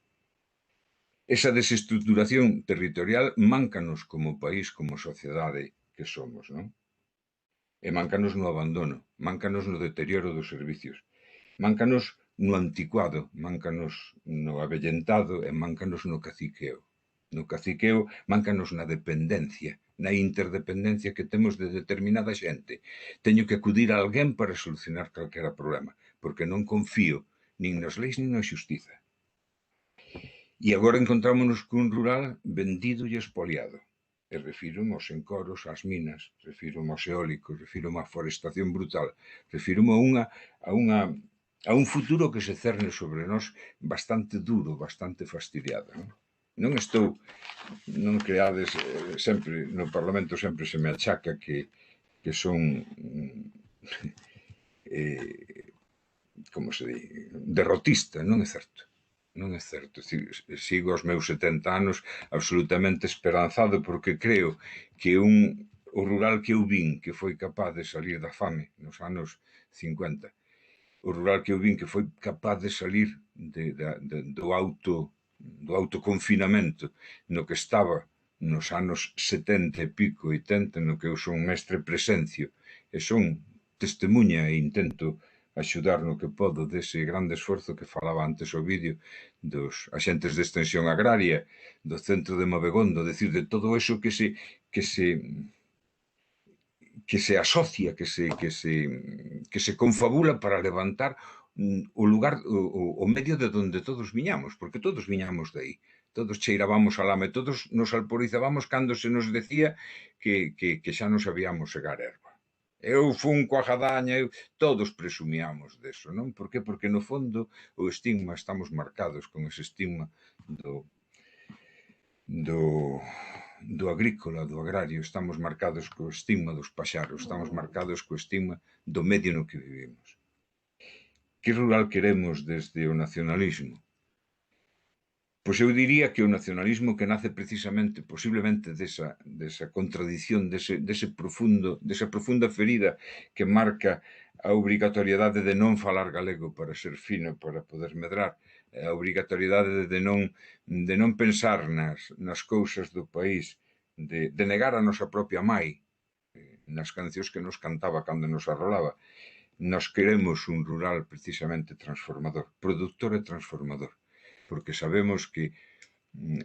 Esa desestructuración territorial máncanos como país, como sociedade que somos, non? E máncanos no abandono, máncanos no deterioro dos servicios, máncanos no anticuado, máncanos no avellentado e máncanos no caciqueo. No caciqueo, máncanos na dependencia, na interdependencia que temos de determinada xente. Teño que acudir a alguén para solucionar calquera problema, porque non confío nin nas leis nin na xustiza. E agora encontrámonos cun rural vendido e expoliado. E refírome aos encoros, ás minas, refírome aos eólicos, refírome á forestación brutal, refírome a un futuro que se cerne sobre nós bastante duro, bastante fastidiado. Non creades, sempre, no Parlamento sempre se me achaca que son, como se di, derrotista, non é certo. Non é certo. Sigo aos meus 70 anos absolutamente esperanzado, porque creo que o rural que eu vin, que foi capaz de salir da fame nos anos 50, o rural que eu vin que foi capaz de salir do autoconfinamento no que estaba nos anos 70 e pico, 80, no que eu son mestre presencio, e son testemunha e intento axudar no que podo dese grande esforzo que falaba antes o vídeo dos axentes de extensión agraria, do centro de Mabegondo, decir, de todo eso que se asocia, que se confabula para levantar o lugar, o medio de donde todos viñamos, porque todos viñamos de aí. Todos cheirábamos a lama, todos nos alporizábamos cando se nos decía que xa non sabíamos segar erva. Eu fun coa jadaña, todos presumíamos deso, non? Por que? Porque no fondo o estigma, estamos marcados con ese estigma do agrícola, do agrario, estamos marcados co estigma dos paxaros, estamos marcados co estigma do medio no que vivimos. Que rural queremos desde o nacionalismo? Pois eu diría que o nacionalismo que nace precisamente, posiblemente, desa contradición, desa profunda ferida que marca a obrigatoriedade de non falar galego para ser fino, para poder medrar, a obrigatoriedade de non pensar nas cousas do país, de negar a nosa propia mai, nas cancións que nos cantaba cando nos arrolaba. Nos queremos un rural precisamente transformador, productor e transformador, porque sabemos que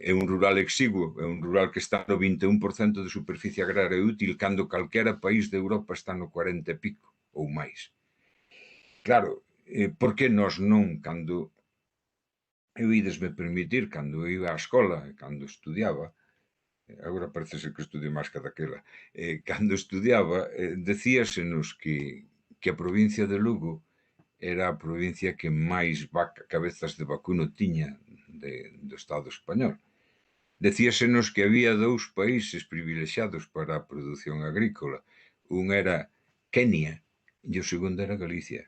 é un rural exiguo, é un rural que está no 21% de superficie agraria útil, cando calquera país de Europa está no 40 e pico, ou máis. Claro, por que nós non, cando eu idesme permitir, cando eu iba á escola, cando estudiaba, agora parece ser que estudio máis que daquela, cando estudiaba, decíasenos que a provincia de Lugo era a provincia que máis cabezas de vacuno tiña do Estado español. Decíasenos que había dous países privilexiados para a produción agrícola. Un era Kenia e o segundo era Galicia.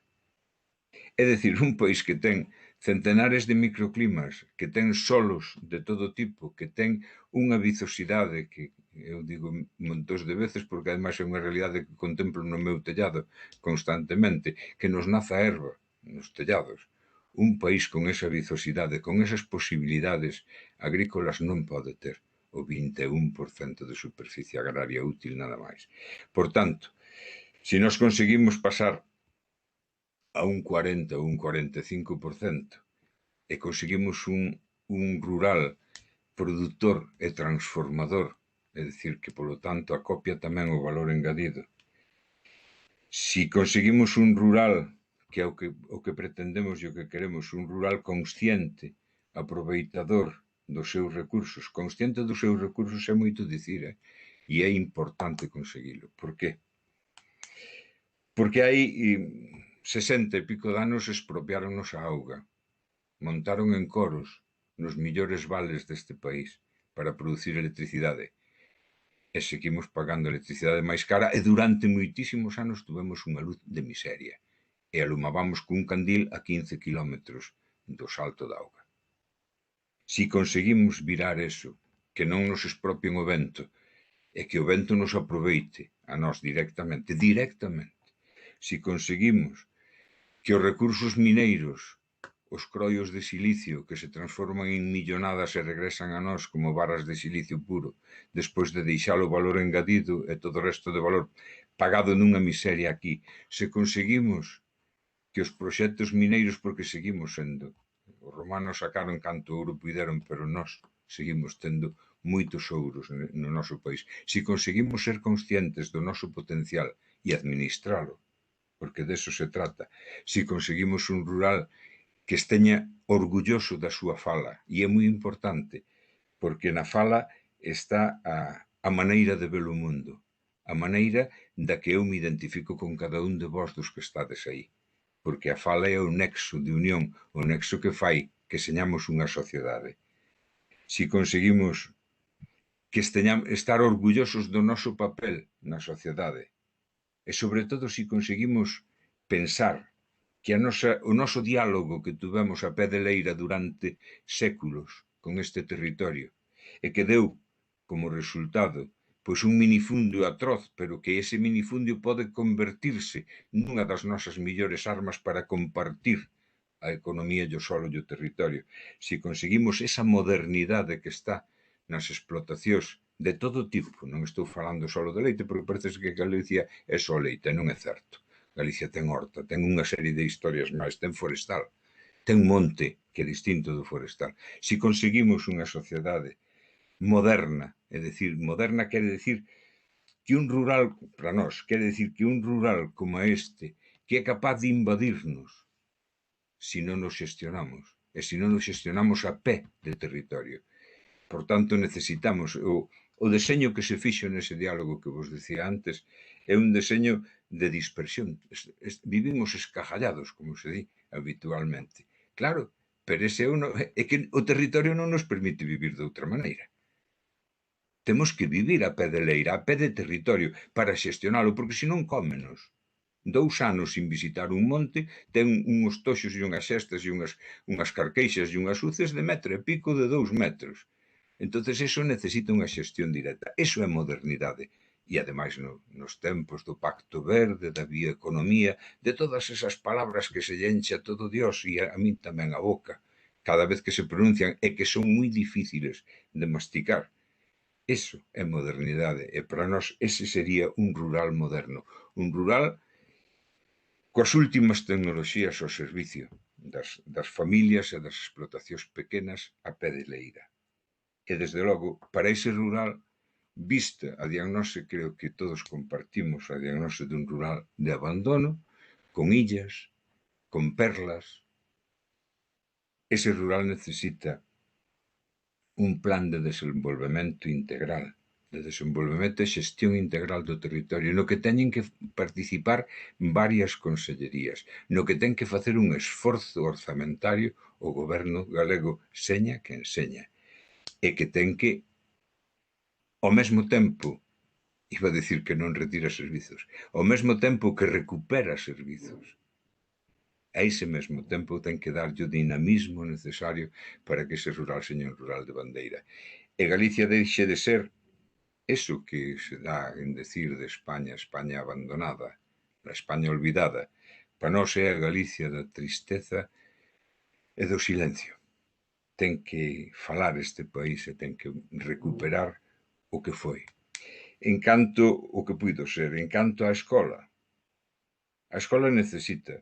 É dicir, un país que ten centenares de microclimas, que ten solos de todo tipo, que ten unha vizosidade que eu digo montós de veces porque ademais é unha realidade que contemplo no meu tellado constantemente, que nos naza erva nos tellados. Un país con esa vizosidade, con esas posibilidades agrícolas non pode ter o 21% de superficie agraria útil nada máis. Por tanto, se nós conseguimos pasar a un 40 ou un 45% e conseguimos un rural produtor e transformador, é dicir, que polo tanto acopia tamén o valor engadido. Se conseguimos un rural que é o que pretendemos e o que queremos, un rural consciente, aproveitador dos seus recursos. Consciente dos seus recursos é moito dicir, e é importante conseguilo. Por qué? Porque hai 60 e pico de anos expropiáronnos a auga, montaron en coros nos millores vales deste país para producir electricidade e seguimos pagando electricidade máis cara e durante moitísimos anos tuvemos unha luz de miseria e alumábamos cun candil a 15 kilómetros do salto da auga. Se conseguimos virar eso, que non nos expropien o vento e que o vento nos aproveite a nós directamente, se conseguimos que os recursos mineiros, os croios de silicio que se transforman en millonadas e regresan a nós como varas de silicio puro, despois de deixar o valor engadido e todo o resto de valor pagado nunha miseria aquí, se conseguimos que os proxectos mineiros, porque seguimos sendo, os romanos sacaron canto ouro puideron, pero nós seguimos tendo moitos ouros no noso país. Se conseguimos ser conscientes do noso potencial e administralo, porque deso se trata, se conseguimos un rural que esteña orgulloso da súa fala, e é moi importante, porque na fala está a maneira de ver o mundo, a maneira da que eu me identifico con cada un de vós dos que estades aí, porque a fala é o nexo de unión, o nexo que fai que señamos unha sociedade. Se conseguimos que estar orgullosos do noso papel na sociedade, e sobre todo se conseguimos pensar que o noso diálogo que tuvemos a pé de leira durante séculos con este territorio e que deu como resultado pois un minifundio atroz, pero que ese minifundio pode convertirse nunha das nosas millores armas para compartir a economía e o solo e o territorio. Se conseguimos esa modernidade que está nas explotacións de todo tipo, non estou falando só de leite, porque parece que Galicia é só leite, non é certo. Galicia ten horta, ten unha serie de historias máis, ten forestal, ten monte, que é distinto do forestal. Se conseguimos unha sociedade moderna, é dicir, moderna quere dicir que un rural, para nós, quere dicir que un rural como este, que é capaz de invadirnos, se non nos xestionamos, e se non nos xestionamos a pé de territorio. Por tanto, necesitamos o deseño que se fixo nese diálogo que vos decía antes é un deseño de dispersión. Vivimos escajallados, como se di habitualmente. Claro, pero é que o territorio non nos permite vivir de outra maneira. Temos que vivir a pé de leira, a pé de territorio, para xestionalo, porque senón cómenos. 2 anos sin visitar un monte, ten unhos toxos e unhas xestas e unhas carqueixas e unhas uces de 1,5 metros de 2 metros. Entonces, eso necesita unha xestión directa. Eso é modernidade. E, ademais, nos tempos do Pacto Verde, da bioeconomía, de todas esas palabras que se lle enche a todo Dios e a min tamén a boca, cada vez que se pronuncian e que son moi difíciles de masticar. Eso é modernidade. E para nós ese sería un rural moderno. Un rural coas últimas tecnoloxías ao servicio das familias e das explotacións pequenas a pé de leira. E, desde logo, para ese rural, vista a diagnose, creo que todos compartimos a diagnose dun rural de abandono, con illas, con perlas. Ese rural necesita un plan de desenvolvemento integral, de desenvolvemento e xestión integral do territorio, no que teñen que participar varias consellerías, no que ten que facer un esforzo orzamentario o goberno galego, seña que enseña, e que ten que, ao mesmo tempo, iba a dicir que non retira servizos, ao mesmo tempo que recupera servizos, a ese mesmo tempo ten que darlle o dinamismo necesario para que ese rural seña un rural de bandeira. E Galicia deixe de ser eso que se dá en decir de España, España abandonada, a España olvidada. Para nós é a Galicia da tristeza e do silencio. Ten que falar este país e ten que recuperar o que foi. En canto o que puido ser, en canto á escola. A escola necesita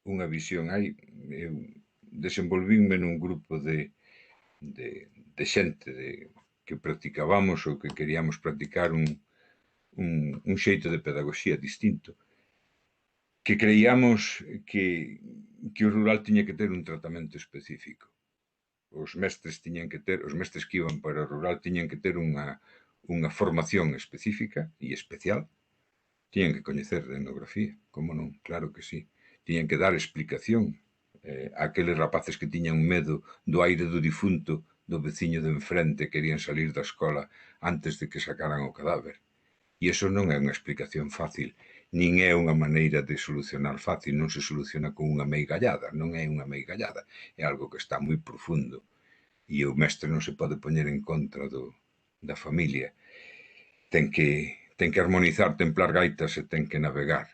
unha visión. Eu desenvolvínme nun grupo de xente que practicábamos ou que queríamos practicar un xeito de pedagogía distinto, que creíamos que o rural tiña que ter un tratamento específico. Os mestres que iban para o rural tiñan que ter unha formación específica e especial, tiñan que coñecer de etnografía, como non, claro que sí, tiñan que dar explicación a aqueles rapaces que tiñan medo do aire do difunto do veciño de enfrente, querían salir da escola antes de que sacaran o cadáver. E iso non é unha explicación fácil, nin é unha maneira de solucionar fácil, non se soluciona con unha meigallada, non é unha meigallada, é algo que está moi profundo e o mestre non se pode poñer en contra da familia. Ten que armonizar, templar gaitas e ten que navegar.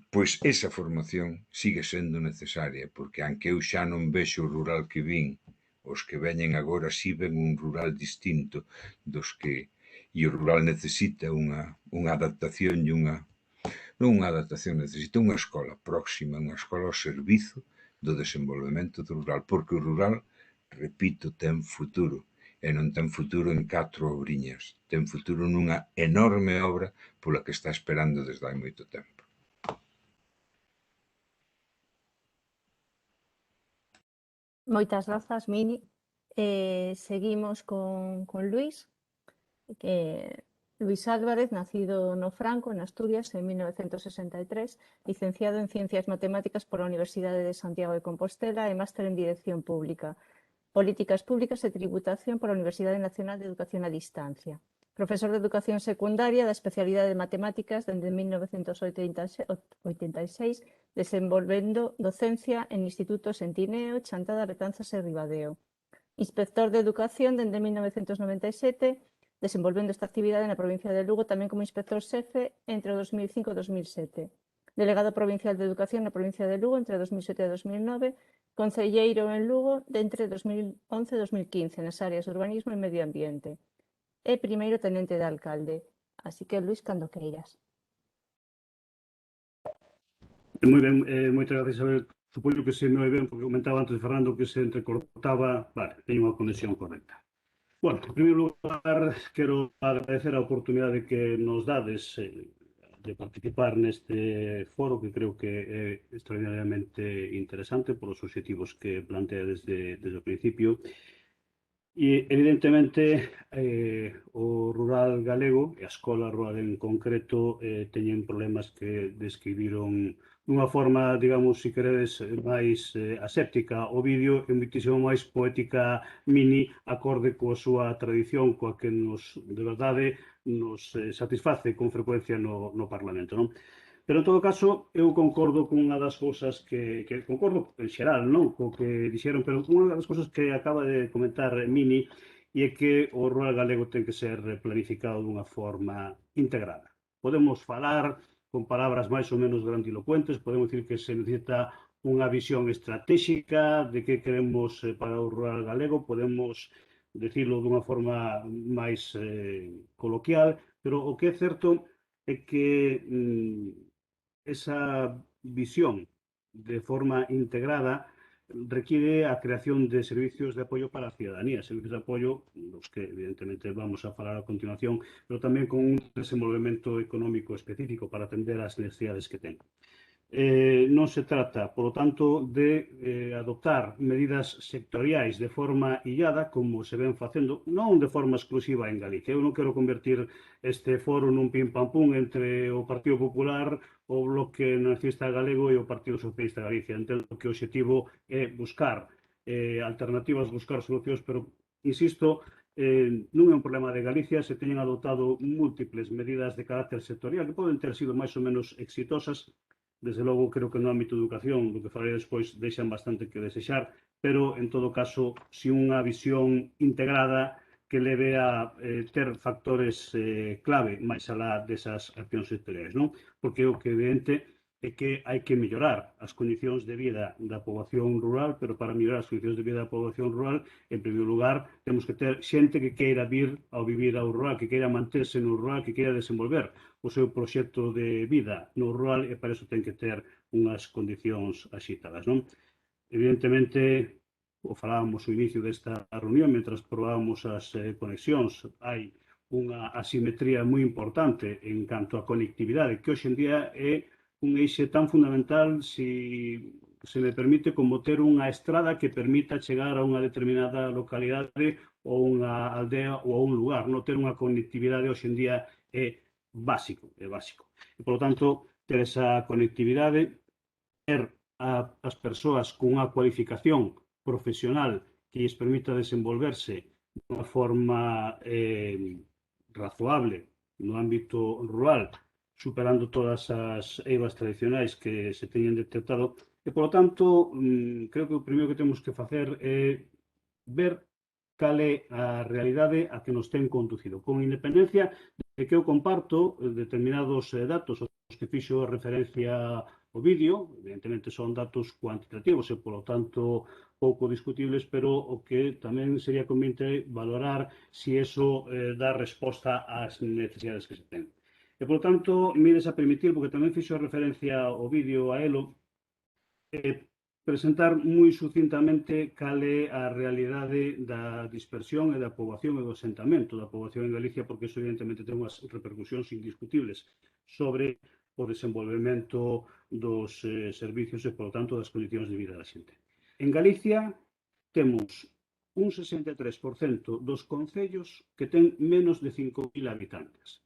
Pois esa formación sigue sendo necesaria, porque aunque eu xa non vexo o rural que vin, os que veñen agora si ven un rural distinto dos que... E o rural necesita unha adaptación e non unha adaptación, necesita unha escola próxima, unha escola ao servizo do desenvolvemento do rural, porque o rural, repito, ten futuro, e non ten futuro en 4 obriñas, ten futuro nunha enorme obra pola que está esperando desde hai moito tempo. Moitas grazas, Mini. Seguimos con Luís. Luís Álvarez, nacido no Franco, en Asturias, en 1963, licenciado en Ciencias Matemáticas pola Universidade de Santiago de Compostela e máster en Dirección Pública, Políticas Públicas e Tributación pola Universidade Nacional de Educación a Distancia. Profesor de Educación Secundaria da especialidade de Matemáticas dende 1986, desenvolvendo docencia en institutos en Tineo, Chantada, Betanzos e Ribadeo. Inspector de Educación dende 1997, desenvolvendo esta actividade na provincia de Lugo tamén como inspector xefe entre o 2005 e 2007. Delegado provincial de Educación na provincia de Lugo entre 2007 e 2009, concelleiro en Lugo de entre 2011 e 2015 nas áreas de urbanismo e medio ambiente. E primeiro tenente de alcalde. Así que, Luís, cando queiras. Moi ben, moitas gracias, Isabel. Supoño que se me oi ben, porque comentaba antes Fernando que se entrecortaba. Vale, teño unha conexión correcta. Bueno, en primeiro lugar, quero agradecer a oportunidade que nos dades de participar neste foro que creo que é extraordinariamente interesante por os obxectivos que plantea desde o principio. E, evidentemente, o rural galego e a escola rural en concreto teñen problemas que describiron dunha forma, digamos, se queredes, máis aséptica. O vídeo é moitísimo máis poética mini, acorde coa súa tradición, coa que de verdade nos satisface con frecuencia no Parlamento, non? Pero, en todo caso, eu concordo con unha das cousas que concordo en xeral, non? Co que dixeron, pero unha das cousas que acaba de comentar Mini e é que o rural galego ten que ser planificado dunha forma integrada. Podemos falar con palabras máis ou menos grandilocuentes, podemos dicir que se necesita unha visión estratégica de que queremos para o rural galego, podemos decirlo dunha forma máis coloquial, pero o que é certo é que esa visión de forma integrada requiere a creación de servicios de apoio para a ciudadanía, servicios de apoio dos que evidentemente vamos a falar a continuación, pero tamén con un desenvolvemento económico específico para atender as necesidades que ten. Non se trata, polo tanto, de adoptar medidas sectoriais de forma illada, como se ven facendo, non de forma exclusiva en Galicia. Eu non quero convertir este foro nun pim-pam-pum entre o Partido Popular, o Bloque Nacionalista Galego e o Partido Socialista de Galicia. Entendo que o objetivo é buscar alternativas, buscar solucións, pero, insisto, non é un problema de Galicia, se teñen adoptado múltiples medidas de carácter sectorial que poden ter sido máis ou menos exitosas. Desde logo, creo que no ámbito de educación, do que falarei despois, deixan bastante que desexar, pero, en todo caso, si unha visión integrada que leve a ter factores clave máis alá desas accións sectoriais, non? Porque o que é evidente é que hai que mellorar as condicións de vida da poboación rural, pero para mellorar as condicións de vida da poboación rural, en primeiro lugar, temos que ter xente que queira vir ao vivir ao rural, que queira manterse no rural, que queira desenvolver o seu proxecto de vida no rural, e para iso ten que ter unhas condicións axitadas, non? Evidentemente, o falábamos ao inicio desta reunión, mentras probábamos as conexións, hai unha asimetría moi importante en canto á conectividade, que hoxe en día é un eixe tan fundamental, se me permite, como ter unha estrada que permita chegar a unha determinada localidade ou unha aldea ou a un lugar. Non ter unha conectividade hoxe en día é básico, é básico. E, polo tanto, ter esa conectividade, ter as persoas cunha cualificación profesional que lles permita desenvolverse dunha forma razoable no ámbito rural, superando todas as eivas tradicionais que se teñen detectado. E, polo tanto, creo que o primeiro que temos que facer é ver cal é a realidade a que nos ten conducido, con independencia de que eu comparto determinados datos aos que fixo referencia o vídeo, evidentemente son datos cuantitativos e, polo tanto, pouco discutibles, pero o que tamén sería conveniente valorar se iso dá resposta ás necesidades que se ten. E, polo tanto, mires a permitir, porque tamén fixo referencia ao vídeo a elo, presentar moi sucintamente cal é a realidade da dispersión e da poboación e do asentamento da poboación en Galicia, porque iso evidentemente ten unhas repercusións indiscutibles sobre o desenvolvemento dos servicios e, polo tanto, das condicións de vida da xente. En Galicia temos un 63% dos concellos que ten menos de 5.000 habitantes.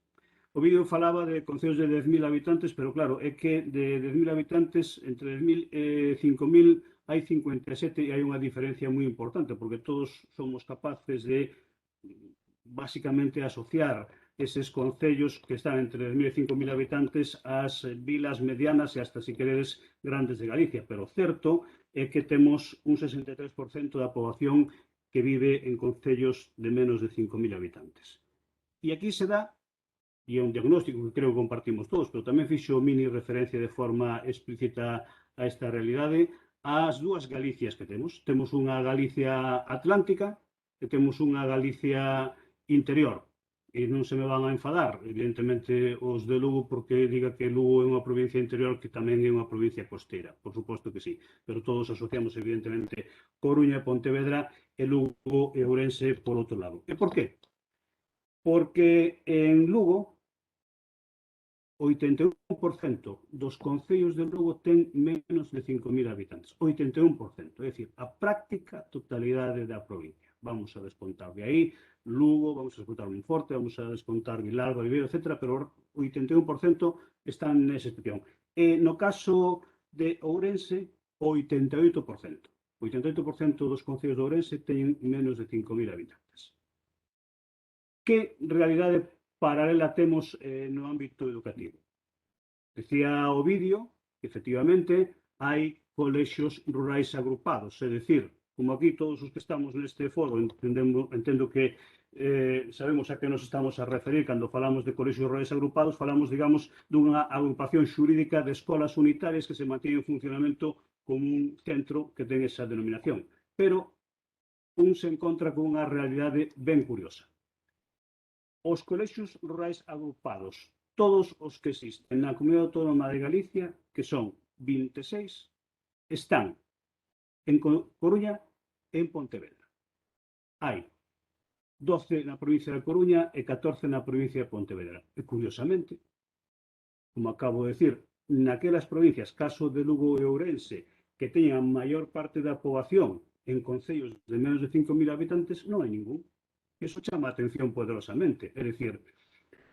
O vídeo falaba de concellos de 10.000 habitantes, pero claro, é que de 10.000 habitantes, entre 10.000 e 5.000 hai 57 e hai unha diferencia moi importante, porque todos somos capaces de basicamente asociar eses concellos que están entre 10.000 e 5.000 habitantes ás vilas medianas e hasta, se queredes, grandes de Galicia. Pero o certo é que temos un 63% da poboación que vive en concellos de menos de 5.000 habitantes. E aquí se dá, e é un diagnóstico que creo que compartimos todos, pero tamén fixo mini referencia de forma explícita a esta realidade, ás dúas Galicias que temos. Temos unha Galicia atlántica e temos unha Galicia interior. E non se me van a enfadar, evidentemente, os de Lugo, porque diga que Lugo é unha provincia interior que tamén é unha provincia costeira. Por suposto que sí, pero todos asociamos, evidentemente, Coruña, Pontevedra e Lugo e Ourense por outro lado. E por qué? Porque en Lugo 81% dos concellos de Lugo ten menos de 5.000 habitantes. 81%, é dicir, a práctica totalidade da provincia. Vamos a descontar de aí Lugo, vamos a descontar Monforte, vamos a descontar Vilalba, Viveiro, etc., pero o 81% están nesa excepción. E no caso de Ourense, 88%. 88% dos concellos de Ourense teñen menos de 5.000 habitantes. Que realidade paralela temos no ámbito educativo? Decía Ovidio que, efectivamente, hai colexios rurais agrupados, é dicir, como aquí todos os que estamos neste foro entendo que sabemos a que nos estamos a referir cando falamos de colexios rurais agrupados, falamos, digamos, dunha agrupación xurídica de escolas unitarias que se mantiñen en funcionamento como un centro que ten esa denominación. Pero un se encontra con unha realidade ben curiosa. Os colexios rurais agrupados, todos os que existen na Comunidade Autónoma de Galicia, que son 26, están en Coruña e en Pontevedra. Hai 12 na provincia de Coruña e 14 na provincia de Pontevedra. E, curiosamente, como acabo de decir, naquelas provincias, caso de Lugo e Ourense, que teñen a maior parte da poboación en concellos de menos de 5.000 habitantes, non hai ningún. Eso chama a atención poderosamente. É dicir,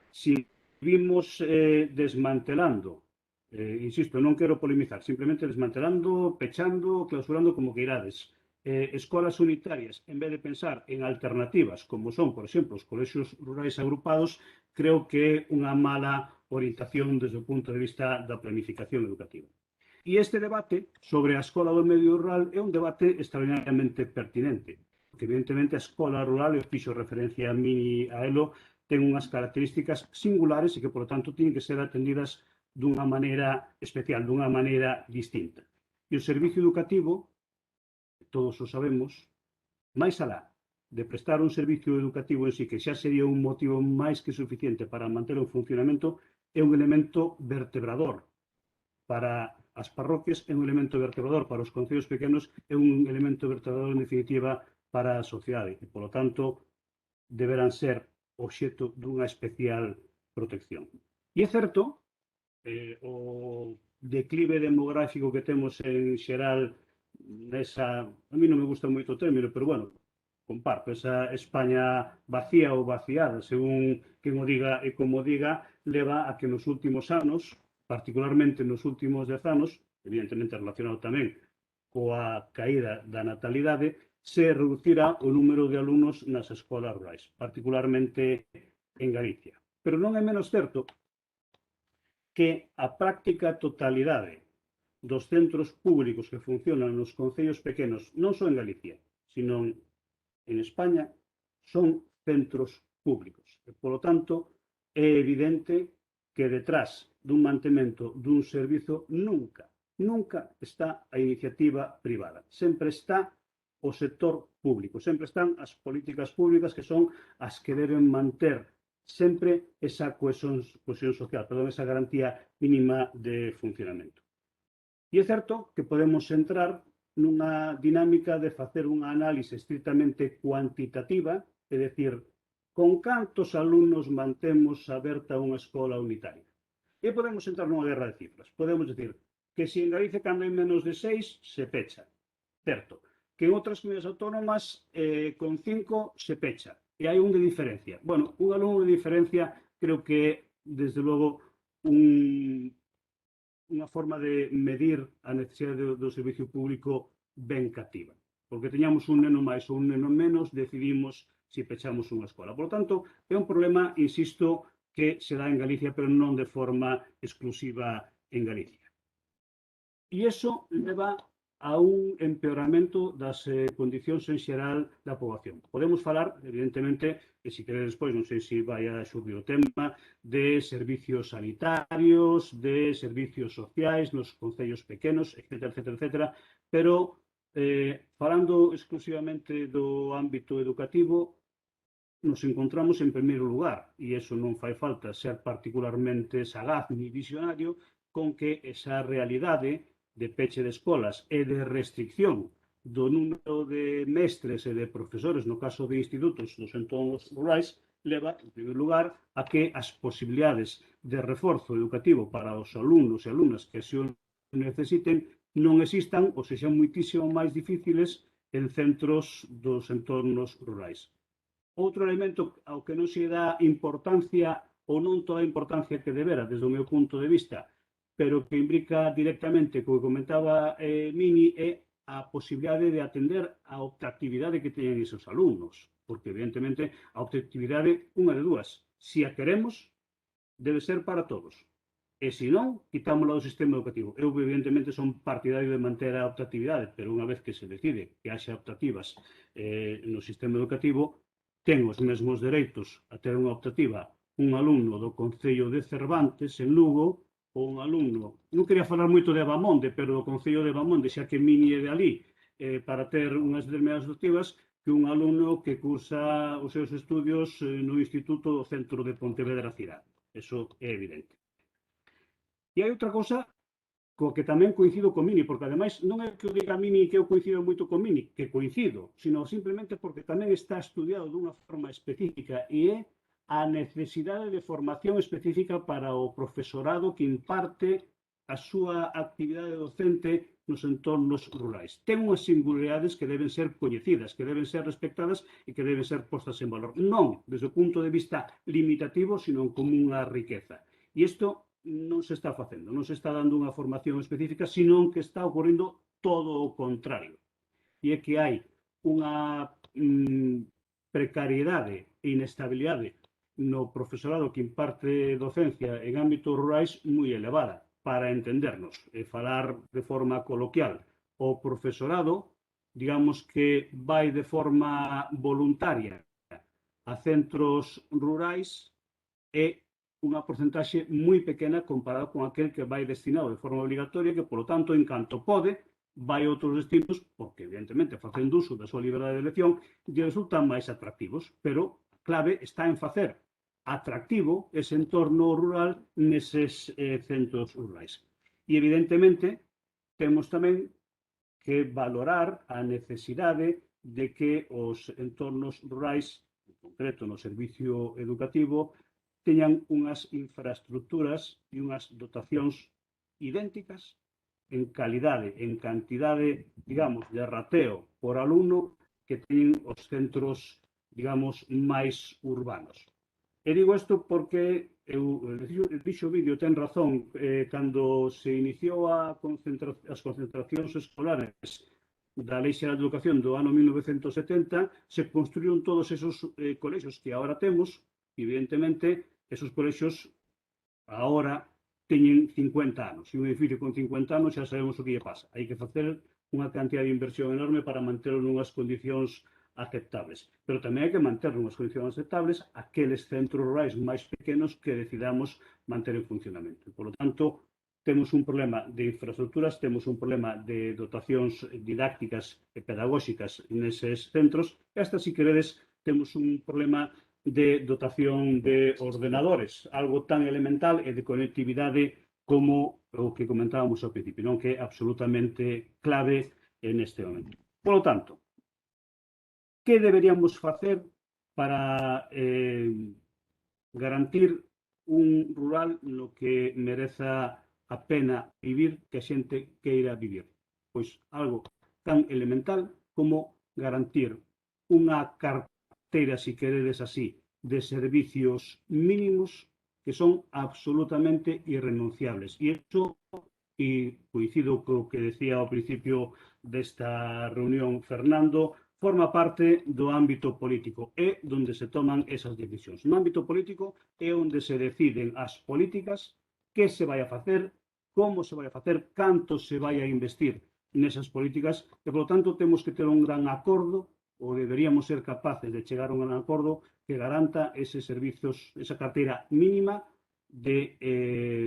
si vimos desmantelando, insisto, non quero polemizar, simplemente desmantelando, pechando, clausurando, como que irades, escolas unitarias, en vez de pensar en alternativas, como son, por exemplo, os colexios rurais agrupados, creo que é unha mala orientación desde o punto de vista da planificación educativa. E este debate sobre a escola do medio rural é un debate extraordinariamente pertinente, porque evidentemente a escola rural, eu fixo referencia a elo, ten unhas características singulares e que, por lo tanto, tienen que ser atendidas dunha maneira especial, dunha maneira distinta. E o servicio educativo, todos o sabemos, máis alá de prestar un servicio educativo en sí, que xa sería un motivo máis que suficiente para manter o funcionamento, é un elemento vertebrador para as parroquias, é un elemento vertebrador para os concellos pequenos, é un elemento vertebrador, en definitiva, para a sociedade. E, polo tanto, deberán ser obxecto dunha especial protección. E é certo, o declive demográfico que temos en xeral nesa, a mí non me gusta moito o término, pero bueno, comparto, esa España vacía ou vaciada, según quen o diga e como diga, leva a que nos últimos anos, particularmente nos últimos 10 anos, evidentemente relacionado tamén coa caída da natalidade, se reducirá o número de alumnos nas escolas rurais, particularmente en Galicia. Pero non é menos certo que a práctica totalidade dos centros públicos que funcionan nos concellos pequenos, non só en Galicia, sino en España, son centros públicos. E, polo tanto, é evidente que detrás dun mantemento dun servizo nunca está a iniciativa privada. Sempre está o sector público, sempre están as políticas públicas que son as que deben manter sempre esa cohesión social, esa garantía mínima de funcionamento. E é certo que podemos entrar nunha dinámica de facer unha análise estritamente cuantitativa, é dicir, con cantos alumnos mantemos aberta unha escola unitaria. E podemos entrar nunha guerra de cifras. Podemos dicir que se en Galicia cando hai menos de 6 se pecha, certo, que en outras comunidades autónomas con 5 se pecha, e hai un de diferencia. Bueno, un alumno de diferencia creo que é, desde logo, unha forma de medir a necesidade do servicio público ben cativa. Porque teñamos un neno máis ou un neno menos, decidimos se pechamos unha escola. Por lo tanto, é un problema, insisto, que se dá en Galicia, pero non de forma exclusiva en Galicia. E iso leva a un empeoramento das condicións en xeral da poboación. Podemos falar, evidentemente, que se queredes despois, non sei se vai a xurdir o tema, de servicios sanitarios, de servicios sociais nos concellos pequenos, etc., etc., etc., pero falando exclusivamente do ámbito educativo, nos encontramos en primeiro lugar, e iso non fai falta ser particularmente sagaz ni visionario, con que esa realidade de peche de escolas e de restricción do número de mestres e de profesores, no caso de institutos dos entornos rurais, leva, en primeiro lugar, a que as posibilidades de reforzo educativo para os alumnos e alumnas que se o necesiten non existan ou sexan moitísimo máis difíciles en centros dos entornos rurais. Outro elemento ao que non se dá importancia ou non toda a importancia que debera, desde o meu punto de vista, pero que imbrica directamente, como comentaba Mini, é a posibilidade de atender a optatividade que teñen esos alumnos, porque evidentemente a optatividade, unha de dúas, se a queremos, debe ser para todos. E se non, quitámosla do sistema educativo. Eu, evidentemente, son partidario de manter a optatividade, pero unha vez que se decide que haxa optativas no sistema educativo, ten os mesmos dereitos a ter unha optativa un alumno do Concello de Cervantes, en Lugo, ou un alumno, non quería falar moito de Abamonde, pero do Concello de Abamonde, xa que Mini é de ali, para ter unhas determinadas optativas, que un alumno que cursa os seus estudios no Instituto do Centro de Pontevedra Cidade. Eso é evidente. E hai outra cousa co que tamén coincido con Mini, porque ademais non é que o diga Mini que eu coincido moito con Mini, que coincido, sino simplemente porque tamén está estudiado dunha forma específica e é a necesidade de formación específica para o profesorado que imparte a súa actividade docente nos entornos rurais. Ten unhas singularidades que deben ser coñecidas, que deben ser respectadas e que deben ser postas en valor. Non desde o punto de vista limitativo, sino como unha riqueza. E isto non se está facendo, non se está dando unha formación específica, sino que está ocorrendo todo o contrario. E é que hai unha precariedade e inestabilidade no profesorado que imparte docencia en ámbitos rurais moi elevada, para entendernos e falar de forma coloquial. O profesorado, digamos que vai de forma voluntaria a centros rurais e unha porcentaxe moi pequena comparado con aquel que vai destinado de forma obligatoria, que, polo tanto, en canto pode, vai a outros destinos, porque, evidentemente, facendo uso da súa liberdade de elección, lle resultan máis atractivos, pero a clave está en facer atractivo ese entorno rural neses centros rurais. E, evidentemente, temos tamén que valorar a necesidade de que os entornos rurais, en concreto no servicio educativo, teñan unhas infraestructuras e unhas dotacións idénticas en calidade, en cantidade, digamos, de rateo por alumno que teñen os centros, digamos, máis urbanos. E digo isto porque dixo o vídeo, ten razón, cando se iniciou as concentracións escolares da Lei Xeral de Educación do ano 1970, se construíron todos esos colexios que agora temos, evidentemente, esos colexios agora teñen 50 anos. E un edificio con 50 anos xa sabemos o que lle pasa. Hai que facer unha cantidad de inversión enorme para mantelo nunhas condicións aceptables. Pero tamén hai que manter unhas condicións aceptables aqueles centros rurais máis pequenos que decidamos manter en funcionamento. Por lo tanto, temos un problema de infraestructuras, temos un problema de dotacións didácticas e pedagóxicas neses centros. Esta, si queredes, temos un problema de dotación de ordenadores, algo tan elemental e de conectividade como o que comentábamos ao principio, non, que é absolutamente clave en este momento. Por lo tanto, que deberíamos facer para garantir un rural no que mereza a pena vivir, que a xente queira vivir? Pois algo tan elemental como garantir unha carteira, si queredes así, de servicios mínimos que son absolutamente irrenunciables. E iso, e coincido co que decía ao principio desta reunión Fernando, forma parte do ámbito político, é onde se toman esas decisións. No ámbito político é onde se deciden as políticas, que se vai a facer, como se vai a facer, canto se vai a investir nesas políticas, e, polo tanto, temos que ter un gran acordo, ou deberíamos ser capaces de chegar a un gran acordo que garanta eses servizos, esa carteira mínima de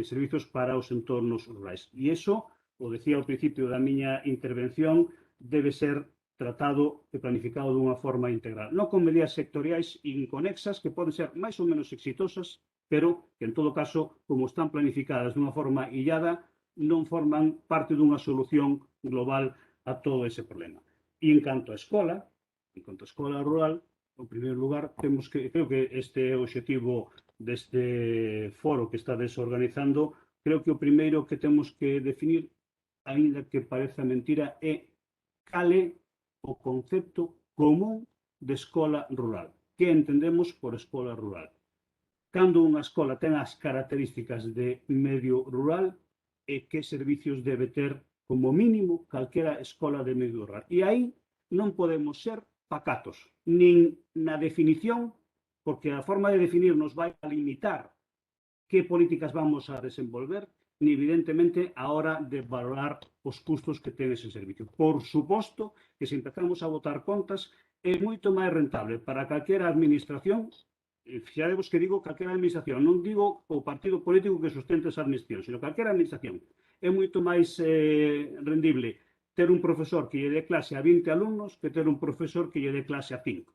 servizos para os entornos rurais. E iso, o decía ao principio da miña intervención, debe ser tratado e planificado dunha forma integral, non con medidas sectoriais inconexas que poden ser máis ou menos exitosas, pero que, en todo caso, como están planificadas dunha forma illada, non forman parte dunha solución global a todo ese problema. E en canto a escola rural, En primeiro lugar, creo que este é o obxectivo deste foro que está desorganizando. Creo que o primeiro que temos que definir, aínda que pareza mentira, é cal é o concepto común de escola rural. Que entendemos por escola rural? Cando unha escola ten as características de medio rural e que servicios debe ter como mínimo calquera escola de medio rural. E aí non podemos ser pacatos, nin na definición, porque a forma de definir nos vai a limitar que políticas vamos a desenvolver, ni evidentemente a hora de valorar os custos que ten ese servicio. Por suposto que se empezamos a botar contas é moito máis rentable para calquera administración, fixadevos que digo calquera administración, non digo o partido político que sustente esa administración, sino calquera administración. É moito máis rendible ter un profesor que lle dé clase a 20 alumnos que ter un profesor que lle dé clase a 5.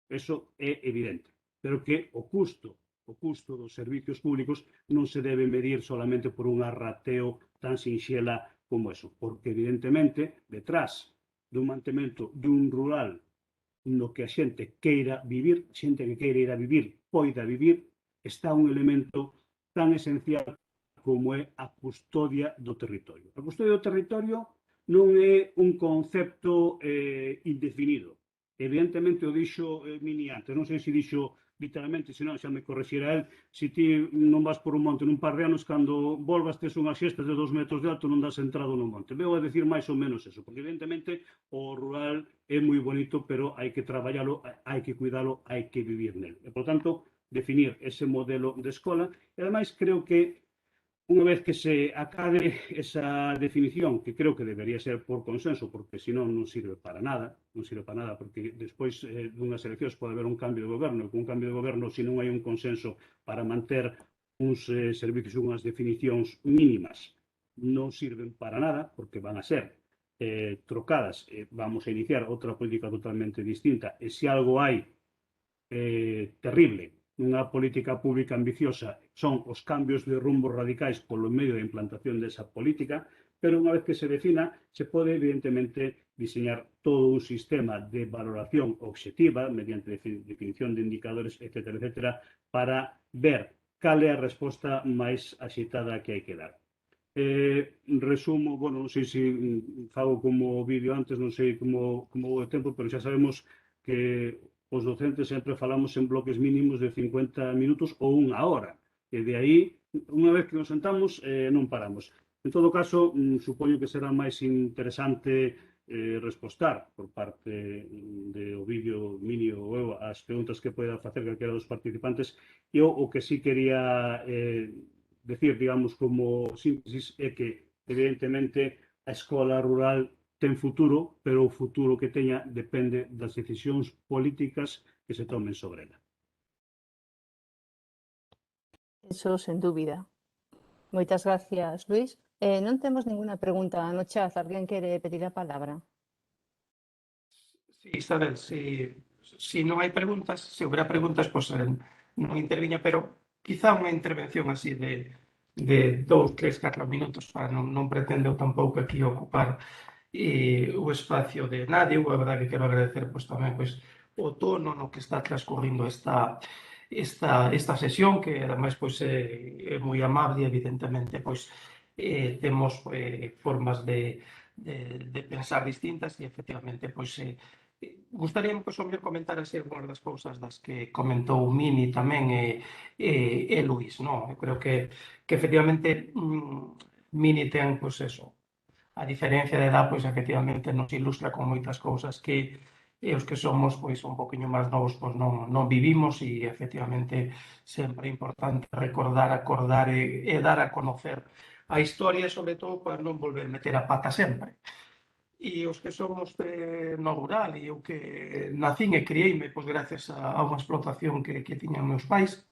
Eso é evidente. Pero que o custo dos servicios públicos non se debe medir solamente por unha rateo tan sinxela como eso, porque evidentemente detrás dun mantemento dun rural no que a xente queira vivir, xente que queira ir a vivir, poida vivir, está un elemento tan esencial como é a custodia do territorio. A custodia do territorio non é un concepto indefinido. Evidentemente o dixo Mini antes, non sei se dixo literalmente, senón xa me corrixira el, se ti non vas por un monte nun par de anos, cando volvas tes unhas xestas de 2 metros de alto non das entrado no monte. Veo a decir máis ou menos eso, porque evidentemente o rural é moi bonito, pero hai que traballalo, hai que cuidalo, hai que vivir nel. E, por tanto, definir ese modelo de escola, e ademais creo que unha vez que se acade esa definición, que creo que debería ser por consenso, porque senón non sirve para nada, porque despois dunhas eleccións pode haber un cambio de goberno, e con un cambio de goberno, se non hai un consenso para manter uns servicios, unhas definicións mínimas, non sirven para nada, porque van a ser trocadas, vamos a iniciar outra política totalmente distinta, e se algo hai terrible nunha política pública ambiciosa son os cambios de rumbo radicais polo medio da implantación desa política, pero unha vez que se defina, se pode evidentemente diseñar todo un sistema de valoración obxectiva mediante definición de indicadores, etc., para ver cal é a resposta máis axitada que hai que dar. Resumo, bueno, non sei se fago como o vídeo antes, non sei como o tempo, pero xa sabemos que os docentes sempre falamos en bloques mínimos de 50 minutos ou unha hora. E de aí, unha vez que nos sentamos, non paramos. En todo caso, supoño que será máis interesante respostar por parte do vídeo Mini ou eu as preguntas que poida facer calquera dos participantes. Eu o que sí quería decir, digamos, como síntesis é que, evidentemente, a escola rural ten futuro, pero o futuro que teña depende das decisións políticas que se tomen sobre ela. Eso, sen dúbida. Moitas gracias, Luís. Non temos ninguna pregunta no chat. Alguén quere pedir a palabra? Sí, Isabel, si non hai preguntas, se houbera preguntas, pois non interviña, pero quizá unha intervención así de 2, 3, 4 minutos, para non pretendo tampouco aquí ocupar o espacio de nadie. A verdade que quero agradecer pois tamén pois o tono no que está transcorrindo esta sesión, que ademais pois é moi amable, evidentemente pois temos formas de pensar distintas e efectivamente pois gustaríame pois o mellor comentar así algunhas das cousas das que comentou Mini tamén e Luís, non? Eu creo que efectivamente Mini ten pois eso, a diferencia de edad, pois efectivamente nos ilustra con moitas cousas que os que somos pois un poquinho máis novos pois non vivimos, e efectivamente sempre é importante recordar, acordar e dar a conocer a historia, sobre todo para non volver meter a pata sempre. E os que somos no rural, e eu que nacín e crieime pois gracias a unha explotación que tiñan meus pais,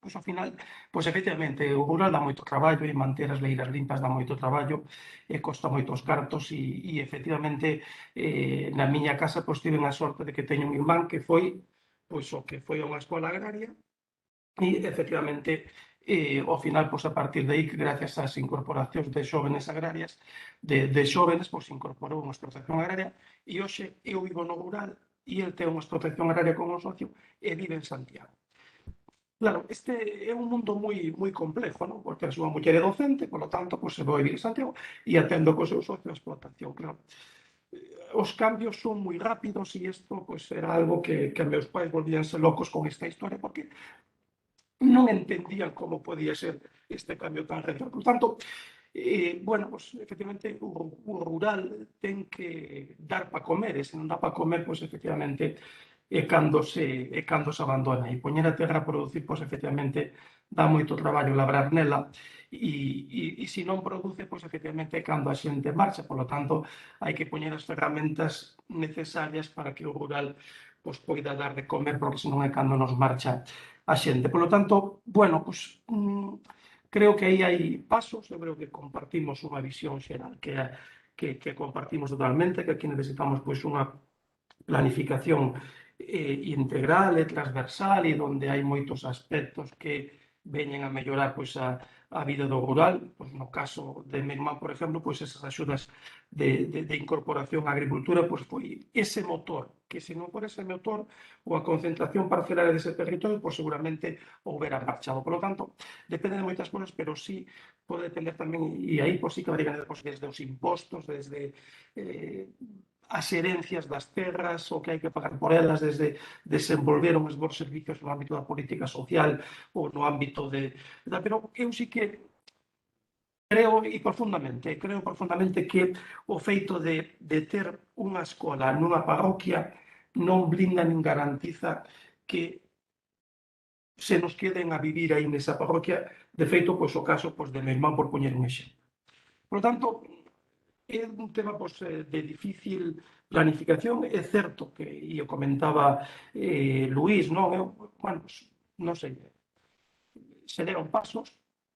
pois ao final, pois efectivamente o rural dá moito traballo, e manter as leiras limpas dá moito traballo, e costa moitos cartos, e efectivamente na miña casa pois tiven a sorte de que teño un irmán que foi pois o que foi a unha escola agraria, e efectivamente ao final, pois a partir de aí, gracias ás incorporacións de xóvenes agrarias, de xóvenes, pois incorporou unha explotación agraria, e hoxe eu vivo no rural, e el ten unha explotación agraria con un socio e vive en Santiago. Claro, este é un mundo moi complexo, non? Porque a súa muller é docente, polo tanto, pois se vai vivir en Santiago e atendo co seu socio a explotación, claro. Os cambios son moi rápidos e isto pois era algo que meus pais volvíanse locos con esta historia porque non entendían como podía ser este cambio tan radical. Por tanto, bueno, pues efectivamente o rural ten que dar para comer, e se non dá para comer, pues efectivamente é cando se abandona. E poñer a terra a producir, pues efectivamente dá moito traballo labrar nela e se non produce, pues efectivamente é cando a xente marcha. Por lo tanto, hai que poñer as ferramentas necesarias para que o rural pues poida dar de comer, porque senón é cando nos marcha a xente. Por lo tanto, bueno, pues creo que aí hai pasos, eu creo que compartimos unha visión xeral que compartimos totalmente, que aquí necesitamos pois unha planificación integral e transversal e onde hai moitos aspectos que veñen a mellorar pois a vida do rural, pois no caso de meu irmán, por exemplo, pois esas axudas de incorporación á agricultura, pois foi ese motor, que se non for ese motor ou a concentración parcelaria dese territorio, pois seguramente houbera marchado. Por lo tanto, depende de moitas cousas, pero sí pode depender tamén, e aí pois sí que habría que ver desde os impostos, desde as herencias das terras, o que hai que pagar por elas, desde desenvolver uns bons servicios no ámbito da política social ou no ámbito de... Pero eu sí que creo profundamente que o feito de ter unha escola nunha parroquia non blinda nin garantiza que se nos queden a vivir aí nesa parroquia. De feito, pois o caso pois, de meu irmán, por poñer un exemplo. Por lo tanto, é un tema pois, de difícil planificación. É certo que, e o comentaba Luís, non? Eu, bueno, pues, non sei, se deron pasos,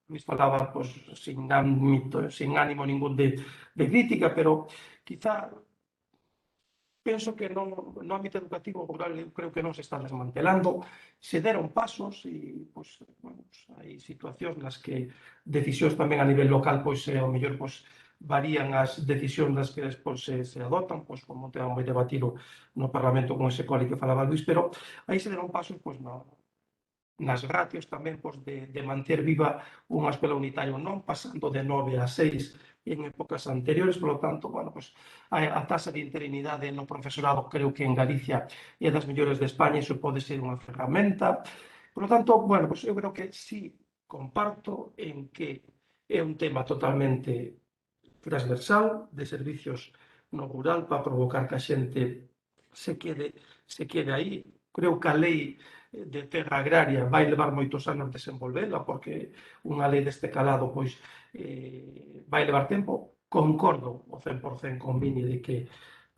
Luís falaba pois, sin ánimo ningún de crítica, pero quizá penso que no ámbito educativo rural eu creo que non se está desmantelando, se deron pasos e pois, bueno, pues, hai situacións nas que decisións tamén a nivel local pois ao mellor pois varían as decisións das que despois se adoptan, pois como tema moi debatido no Parlamento con ese coli que falaba Luís, pero aí se deron pasos pois nas ratios tamén pois, de manter viva unha escola unitaria non pasando de 9 a 6 en épocas anteriores. Por lo tanto, bueno, pues, a tasa de interinidade no profesorado creo que en Galicia é das mellores de España, iso pode ser unha ferramenta. Por lo tanto, bueno, pues, eu creo que sí comparto en que é un tema totalmente transversal de servicios no rural para provocar que a xente se quede aí. Creo que a lei de terra agraria vai levar moitos anos desenvolvela, porque unha lei deste calado pois vai levar tempo. Concordo o 100% con Vini de que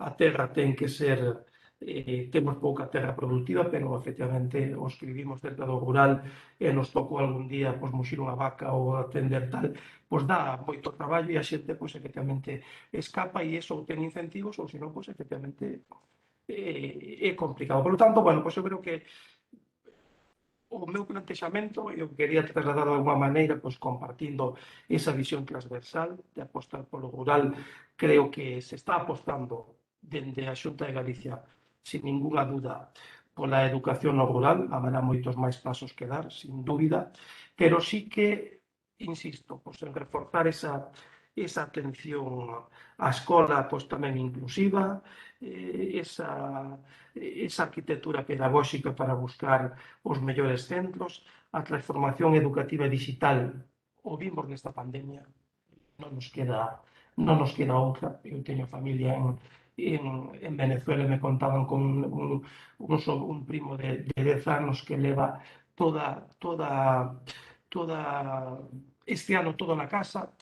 a terra ten que ser temos pouca terra productiva, pero efectivamente os que vivimos cerca do rural e nos tocou algún día pois muxir unha vaca ou atender tal, pois dá moito traballo e a xente pois efectivamente escapa e eso ten incentivos ou senón pois efectivamente é complicado. Por lo tanto, bueno, pois eu creo que o meu plantexamento eu quería trasladar de alguma maneira pois compartindo esa visión transversal de apostar polo rural. Creo que se está apostando dende a Xunta de Galicia sin ninguna duda pola educación no rural. Haberá moitos máis pasos que dar, sin dúbida, pero sí que insisto, pois en reforzar esa atención á escola pois tamén inclusiva, esa arquitectura pedagóxica para buscar os mellores centros, a transformación educativa digital. O vimos nesta pandemia, non nos queda outra. Eu teño familia en Venezuela e me contaban con un primo de 10 anos que leva toda este ano todo na casa.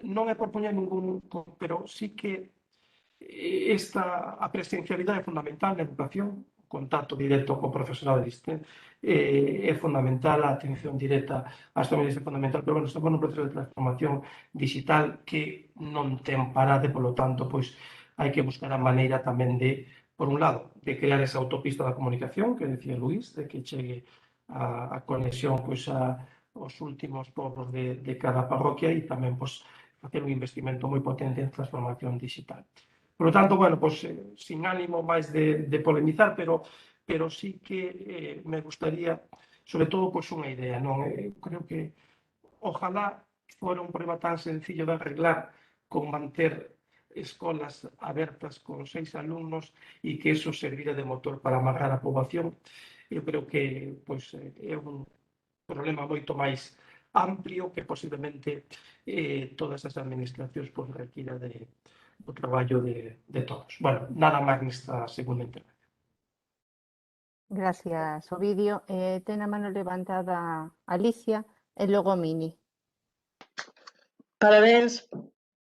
Non é por poñer ningún, pero sí que a presencialidade é fundamental na educación, o contacto directo co profesorado é fundamental, a atención directa ás familias é fundamental, pero bueno, estamos nun proceso de transformación digital que non ten parade, polo tanto, pois hai que buscar a maneira tamén de, por un lado, de crear esa autopista da comunicación, que decía Luís, de que chegue a conexión pois aos últimos povos de cada parroquia e tamén pois facer un investimento moi potente en transformación digital. Por lo tanto, bueno, pues sin ánimo máis de polemizar, pero sí que me gustaría, sobre todo, pues unha idea, non? Creo que ojalá fora un problema tan sencillo de arreglar con manter escolas abertas con 6 alumnos e que eso servira de motor para amarrar a poboación. Eu creo que pois, é un problema moito máis amplio que posiblemente todas as administracións pois, requira o traballo de todos. Bueno, nada máis nesta segunda intervención. Gracias, Ovidio. Ten a mano levantada Alicia e logo Mini. Parabéns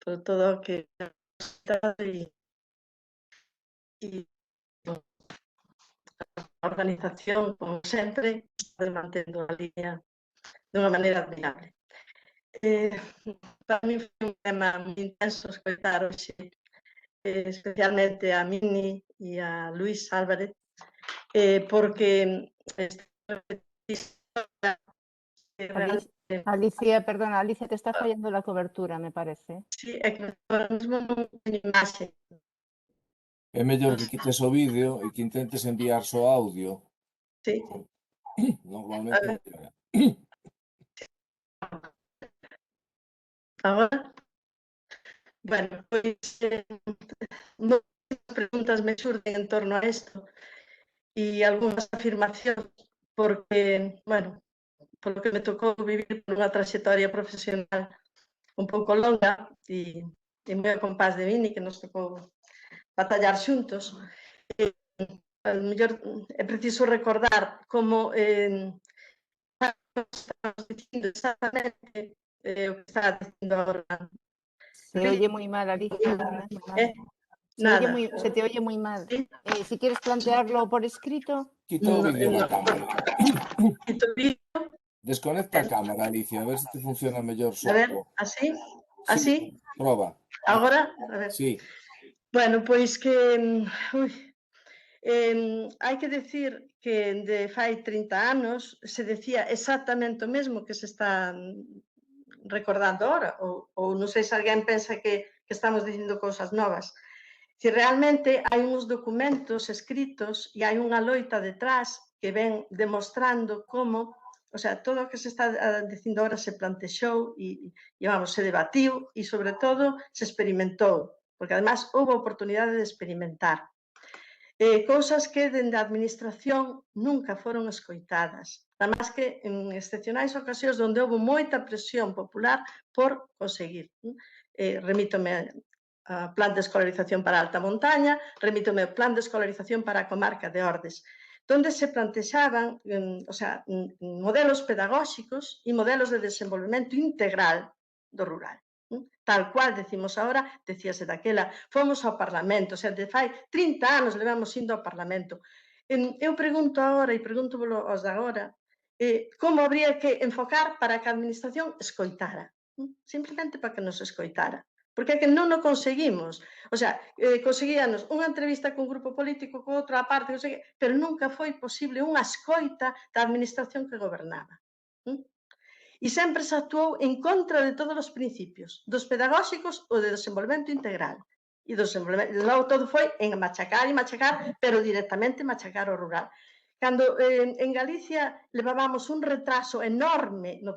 por todo o que e a organización, como sempre, mantendo a línea dunha maneira admirable. Para mí foi un tema moi intenso escoitar hoxe, especialmente a Mini e a Luís Álvarez, porque Alicia, perdona, Alicia, te está fallando la cobertura, me parece. sí, é que ahora mesmo non teño imaxe. É mellor que quites o vídeo e que intentes enviar só audio. Sí. Normalmente. Agora? Bueno, pois moitas preguntas me xurden en torno a isto e algunhas afirmacións porque, bueno, polo que me tocou vivir por unha trayectoria profesional un pouco longa e moi a compás de Vini, que nos tocou batallar xuntos. A mellor é preciso recordar como estamos dicindo exactamente o que está dicindo agora. Se oye muy mal, Alicia. Nada. Se te oye muy mal. Sí. Si quieres plantearlo por escrito. Quita o vídeo da cámara. Quito o vídeo. Desconecta a cámara, Alicia, a ver se te funciona mellor só. A ver, así? Así? Sí, proba. Agora? A ver. Sí. Bueno, pois que... hai que decir que de fai 30 anos se decía exactamente o mesmo que se está recordando ahora, ou non sei se alguén pensa que estamos dicindo cousas novas. Si realmente hai uns documentos escritos e hai unha loita detrás que ven demostrando como, o sea, todo o que se está dicindo ahora se plantexou e vamos, se debatiu e, sobre todo, se experimentou, porque, además, houve oportunidade de experimentar. Cousas que, dende a administración, nunca foron escoitadas. Además que, en excepcionais ocasións onde houve moita presión popular por conseguir. Remítome a plan de escolarización para a alta montaña, remítome ao plan de escolarización para a comarca de Ordes, donde se plantexaban modelos pedagóxicos e modelos de desenvolvemento integral do rural. Tal cual decimos agora, decíase daquela, fomos ao Parlamento, o sea, de fai 30 anos levamos indo ao Parlamento. Eu pregunto agora, e pregunto aos de agora, como habría que enfocar para que a administración escoitara, simplemente para que nos escoitara. Porque é que non o conseguimos. O sea, conseguíanos unha entrevista cun grupo político, con outra parte, pero nunca foi posible unha escoita da administración que gobernaba. E sempre se actuou en contra de todos os principios, dos pedagóxicos ou de desenvolvemento integral. E logo todo foi en machacar e machacar, pero directamente machacar o rural. Cando en Galicia levábamos un retraso enorme no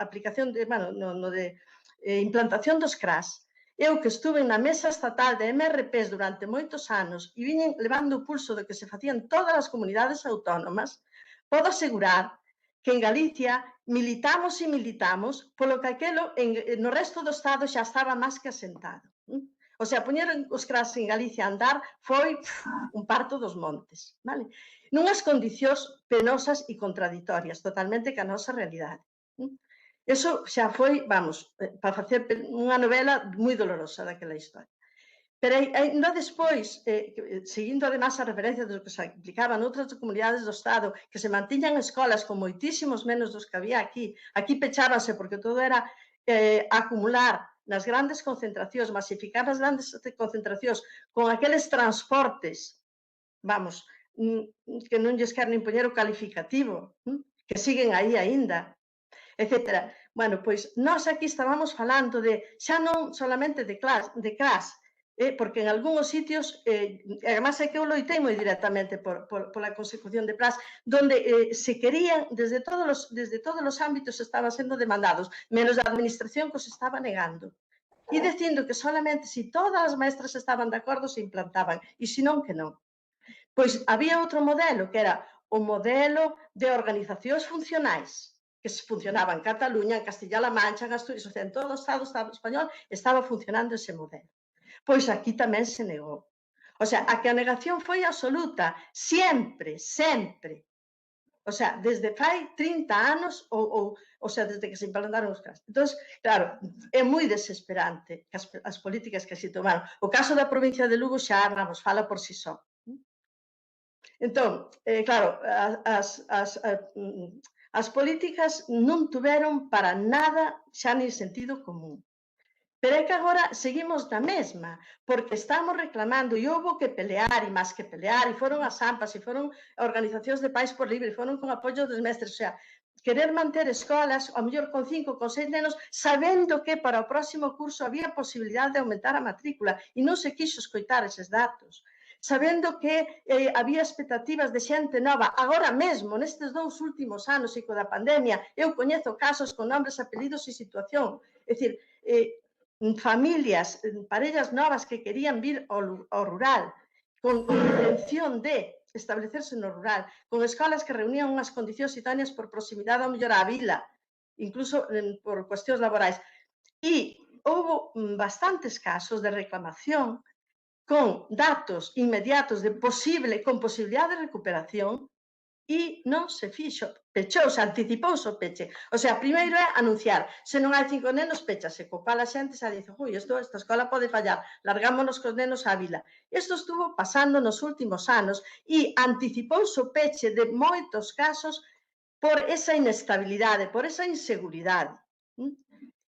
aplicación de, no de implantación dos CRAS, eu que estuve na mesa estatal de MRPs durante moitos anos e viñen levando o pulso de que se facían todas as comunidades autónomas, podo asegurar que en Galicia militamos e militamos polo que aquelo no resto do Estado xa estaba máis que asentado. O sea, poñer os CRAS en Galicia a andar foi un parto dos montes, vale? Nunhas condicións penosas e contraditorias, totalmente ca nosa realidade. Eso xa foi, vamos, para facer unha novela moi dolorosa daquela historia. Pero ainda despois, seguindo además a referencia do que se aplicaba noutras comunidades do Estado, que se mantiñan escolas con moitísimos menos dos que había aquí pechábase porque todo era acumular nas grandes concentracións, masificar as grandes concentracións con aqueles transportes, vamos, que non lles queren impoñer o calificativo, que siguen aí aínda, etc. Bueno, pois nós aquí estábamos falando de xa non solamente de CRAS, porque en algúns sitios, además é que eu loitei moi directamente pola consecución de plas, donde se querían, desde todos os ámbitos estaban sendo demandados, menos a administración que os estaba negando. E dicindo que solamente se todas as maestras estaban de acordo se implantaban, e se non, que non. Pois había outro modelo, que era o modelo de organizacións funcionais, que funcionaba en Cataluña, en Castilla-La Mancha, en Asturias, o sea, en todo o Estado español estaba funcionando ese modelo. Pois aquí tamén se negou. O sea, a que a negación foi absoluta, sempre, sempre. O sea, desde fai 30 anos, o sea, desde que se implantaron os casos. Entón, claro, é moi desesperante as políticas que se tomaron. O caso da provincia de Lugo xa, vamos, fala por si só. Entón, claro, as políticas non tuveron para nada xa nin sentido común. Pero é que agora seguimos da mesma, porque estamos reclamando, e houve que pelear, e máis que pelear, e foron as AMPAs, e foron organizacións de pais por libre, e foron con apoio dos mestres, o sea, querer manter escolas, ao mellor con 5, con 6 nenos, sabendo que para o próximo curso había posibilidade de aumentar a matrícula, e non se quixo escoitar eses datos. Sabendo que había expectativas de xente nova, agora mesmo, nestes 2 últimos anos e co da pandemia, eu coñezo casos con nombres, apelidos e situación. É dicir, familias, parellas novas que querían vir ao rural con intención de establecerse no rural, con escolas que reunían unhas condicións idóneas por proximidade ao mellor á vila, incluso por cuestións laborais. E houve bastantes casos de reclamación con datos inmediatos con posibilidade de recuperación e non se fixo, pechouse, anticipouse o peche. O sea, primeiro é anunciar, se non hai 5 nenos, pechase, co cal a xente xa dice, ui, esta escola pode fallar, largámonos cos nenos á vila. Isto estuvo pasando nos últimos anos e anticipouse o peche de moitos casos por esa inestabilidade, por esa inseguridade.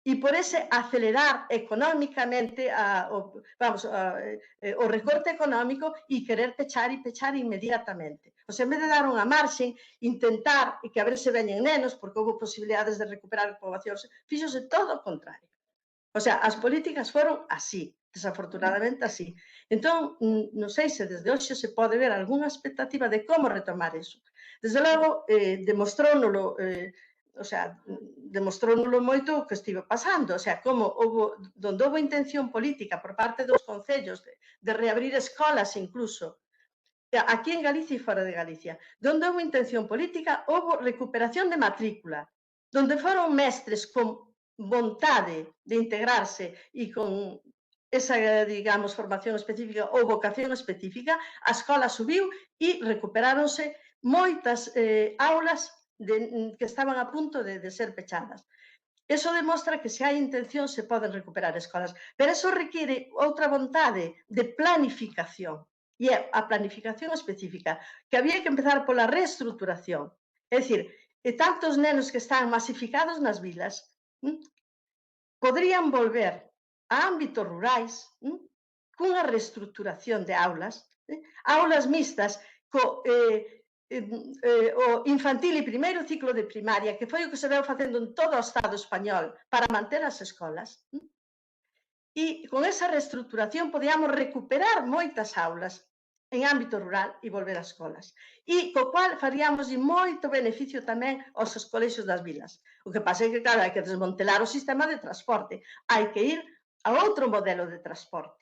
E por ese acelerar económicamente o recorte económico e querer pechar inmediatamente. O sea, en vez de dar unha marxen, intentar que a ver se veñen nenos, porque houve posibilidades de recuperar poboacións, fíxose todo o contrario. O sea, as políticas foron así, desafortunadamente así. Entón, non sei se desde hoxe se pode ver algunha expectativa de como retomar eso. Desde logo, demostrónolo moito o que estive pasando, o sea, como donde houve intención política por parte dos concellos de reabrir escolas incluso, aquí en Galicia e fora de Galicia, donde houve intención política, houve recuperación de matrícula, donde foron mestres con vontade de integrarse e con esa, digamos, formación específica ou vocación específica, a escola subiu e recuperáronse moitas aulas que estaban a punto de ser pechadas. Eso demostra que se hai intención se poden recuperar escolas, pero eso requiere outra vontade de planificación, e é a planificación específica, que había que empezar pola reestruturación. É dicir, tantos nenos que están masificados nas vilas podrían volver a ámbitos rurais cunha reestruturación de aulas mixtas, o infantil e primeiro ciclo de primaria, que foi o que se veu facendo en todo o Estado español para manter as escolas, e con esa reestruturación podíamos recuperar moitas aulas en ámbito rural e volver ás escolas. E co cual faríamos moito beneficio tamén aos colexios das vilas. O que pasa é que, claro, hai que desmantelar o sistema de transporte, hai que ir a outro modelo de transporte.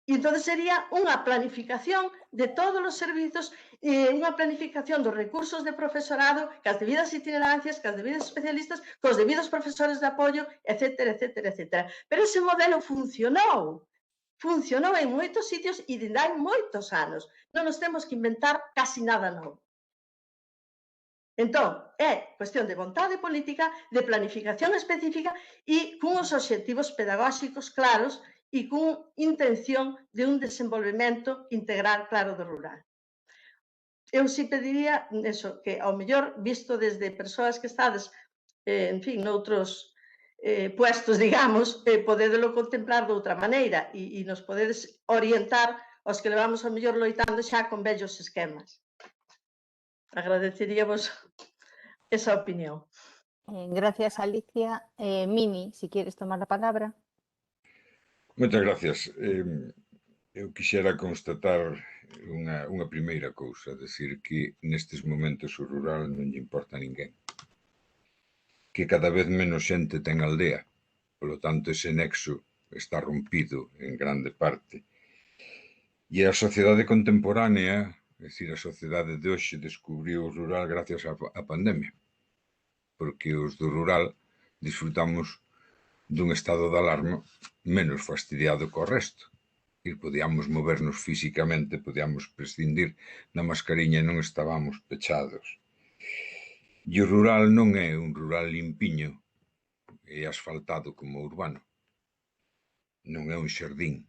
E entón sería unha planificación de todos os servizos, unha planificación dos recursos de profesorado, cas debidas itinerancias, cas debidas especialistas, cos debidos profesores de apoio, etcétera, etcétera, etcétera. Pero ese modelo funcionou en moitos sitios e dende hai moitos anos. Non nos temos que inventar casi nada novo. Entón, é cuestión de vontade política, de planificación específica e cunhos obxectivos pedagóxicos claros e con intención de un desenvolvemento integral claro do rural. Eu si pediría eso, que ao mellor, visto desde persoas que estades, en fin, noutros puestos, digamos, podedelo contemplar de outra maneira e nos podedes orientar aos que levamos ao mellor loitando xa con vellos esquemas. Agradeceríamos esa opinión. Gracias, Alicia. Mini, si quieres tomar la palabra. Moitas gracias. Eu quixera constatar unha primeira cousa, decir que nestes momentos o rural non lle importa a ninguén. Que cada vez menos xente ten aldea, polo tanto ese nexo está rompido en grande parte. E a sociedade contemporánea, é dicir, a sociedade de hoxe descubriu o rural gracias á pandemia, porque os do rural disfrutamos dun estado de alarma menos fastidiado co resto. E podíamos movernos físicamente, podíamos prescindir da mascariña e non estábamos pechados. E o rural non é un rural limpiño e asfaltado como o urbano. Non é un xardín.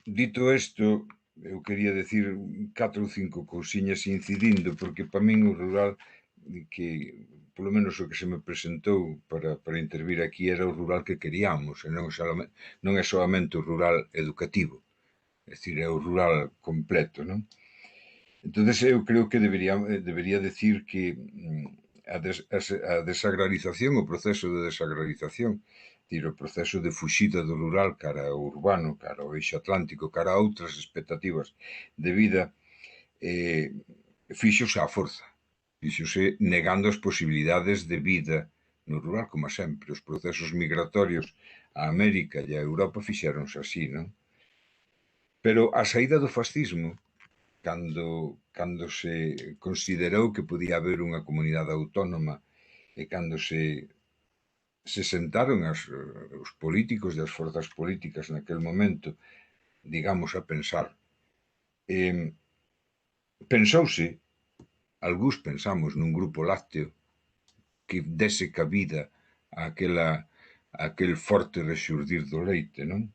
Dito isto, eu quería decir 4 ou 5 cousiñas incidindo, porque para min o rural, que polo menos o que se me presentou para intervir aquí, era o rural que queríamos, e non é solamente o rural educativo, é dicir, é o rural completo, non? Entón, eu creo que debería decir que a desagrarización, o proceso de desagrarización, o proceso de fuxida do rural cara ao urbano, cara ao eixo atlántico, cara a outras expectativas de vida, fíxose á forza, fíxose negando as posibilidades de vida no rural, como sempre. Os procesos migratorios a América e a Europa fixéronse así, non? Pero a saída do fascismo, cando se considerou que podía haber unha comunidade autónoma e cando se sentaron os políticos e as forzas políticas naquel momento, digamos, a pensar, pensouse, algúns pensamos nun grupo lácteo que dese cabida a aquel forte rexurdir do leite, non?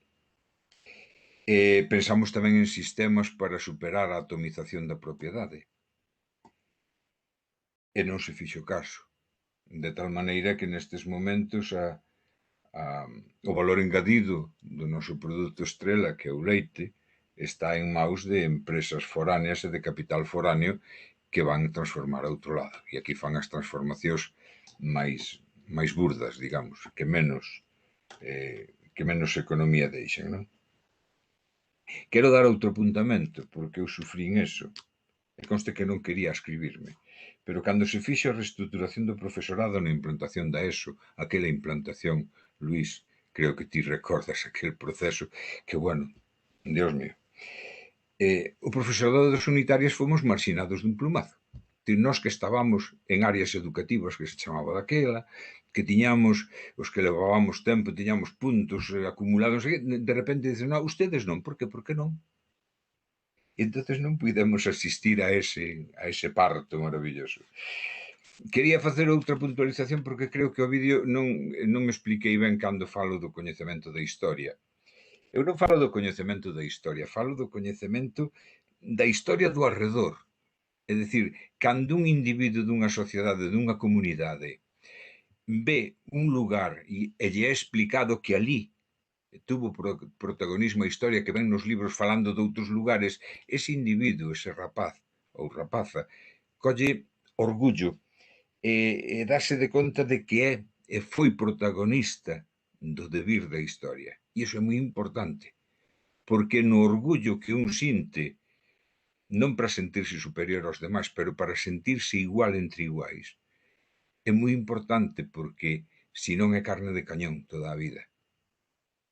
Pensamos tamén en sistemas para superar a atomización da propiedade. E non se fixo caso. De tal maneira que nestes momentos o valor engadido do noso produto estrela, que é o leite, está en maus de empresas foráneas e de capital foráneo que van transformar a outro lado. E aquí fan as transformacións máis burdas, digamos, que menos economía deixan, non? Quero dar outro apuntamento, porque eu sufrín eso, e conste que non quería escribirme, pero cando se fixo a reestruturación do profesorado na implantación da ESO, aquela implantación, Luís, creo que ti recordas aquel proceso, que, bueno, Dios mío, o profesorado das unitarias fomos marxinados dun plumazo. Nós que estábamos en áreas educativas, que se chamaba daquela, que tiñamos, os que levábamos tempo, tiñamos puntos acumulados, de repente dicen, non, ustedes non, por que? Por que non? E entonces non pudemos asistir a ese parto maravilloso. Quería facer outra puntualización porque creo que o vídeo non me expliquei ben cando falo do coñecemento da historia. Eu non falo do coñecemento da historia, falo do coñecemento da historia do arredor. É dicir, cando un individuo dunha sociedade, dunha comunidade, ve un lugar e lle é explicado que ali tuvo protagonismo a historia que ven nos libros falando de outros lugares, ese individuo, ese rapaz ou rapaza, colle orgullo e dáse de conta de que foi protagonista do devir da historia. E iso é moi importante, porque no orgullo que un sinte, non para sentirse superior aos demais, pero para sentirse igual entre iguais, é moi importante porque senón é carne de cañón toda a vida.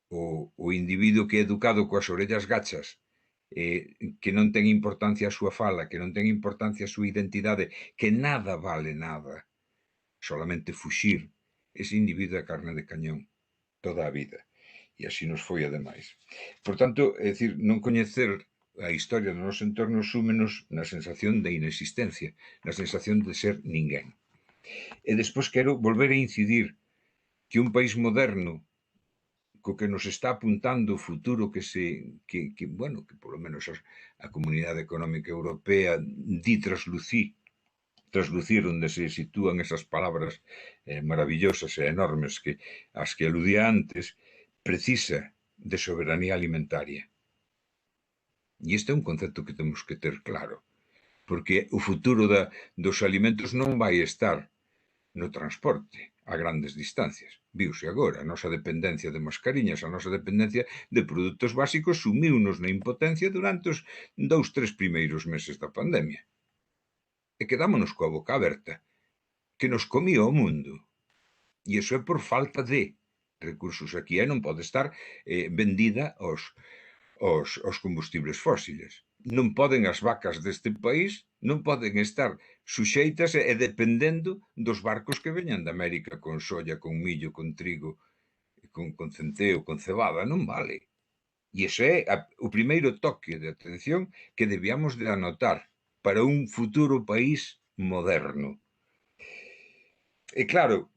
O individuo que é educado coas orellas gachas, que non ten importancia a súa fala, que non ten importancia a súa identidade, que nada vale nada, solamente fuxir, ese individuo é carne de cañón toda a vida. E así nos foi ademais. Por tanto, é dicir, non coñecer a historia do noso entorno súmenos na sensación de inexistencia, na sensación de ser ninguén. E despois quero volver a incidir que un país moderno co que nos está apuntando o futuro que polo menos a Comunidade Económica Europea di traslucir onde se sitúan esas palabras maravillosas e enormes as que aludía antes, precisa de soberanía alimentaria. E este é un concepto que temos que ter claro, porque o futuro dos alimentos non vai estar no transporte a grandes distancias, viuse agora, a nosa dependencia de mascariñas, a nosa dependencia de produtos básicos sumiunos na impotencia durante os 2-3 primeiros meses da pandemia. E quedámonos coa boca aberta, que nos comía o mundo. E iso é por falta de recursos aquí, non pode estar vendida aos combustibles fósiles. Non poden as vacas deste país, non poden estar suxeitas e dependendo dos barcos que veñan de América con soya, con millo, con trigo, con centeo, con cebada, non vale. E iso é o primeiro toque de atención que debíamos de anotar para un futuro país moderno. E claro,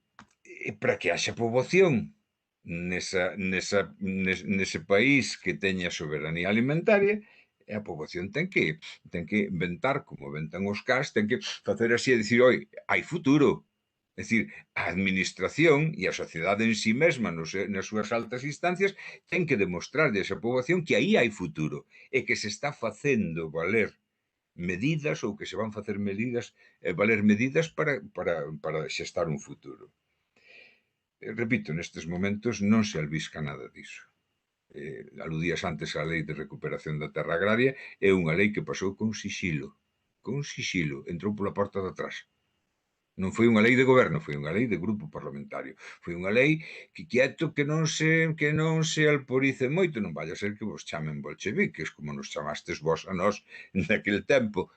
para que haxa poboación nese país que teña soberanía alimentaria, a poboación ten que inventar, como ventan os CAS, ten que facer así e dicir, oi, hai futuro. É dicir, a administración e a sociedade en sí mesma, nas súas altas instancias, ten que demostrarlle a esa poboación que aí hai futuro e que se está facendo valer medidas ou que se van facer valer medidas para xestar un futuro. Repito, nestes momentos non se albisca nada diso. Aludías antes á lei de recuperación da terra agraria, é unha lei que pasou con sixilo, entrou pola porta de atrás. Non foi unha lei de goberno, foi unha lei de grupo parlamentario. Foi unha lei que quieto que non se alporice moito, non vai a ser que vos chamen bolcheviques, como nos chamastes vos a nós naquele tempo.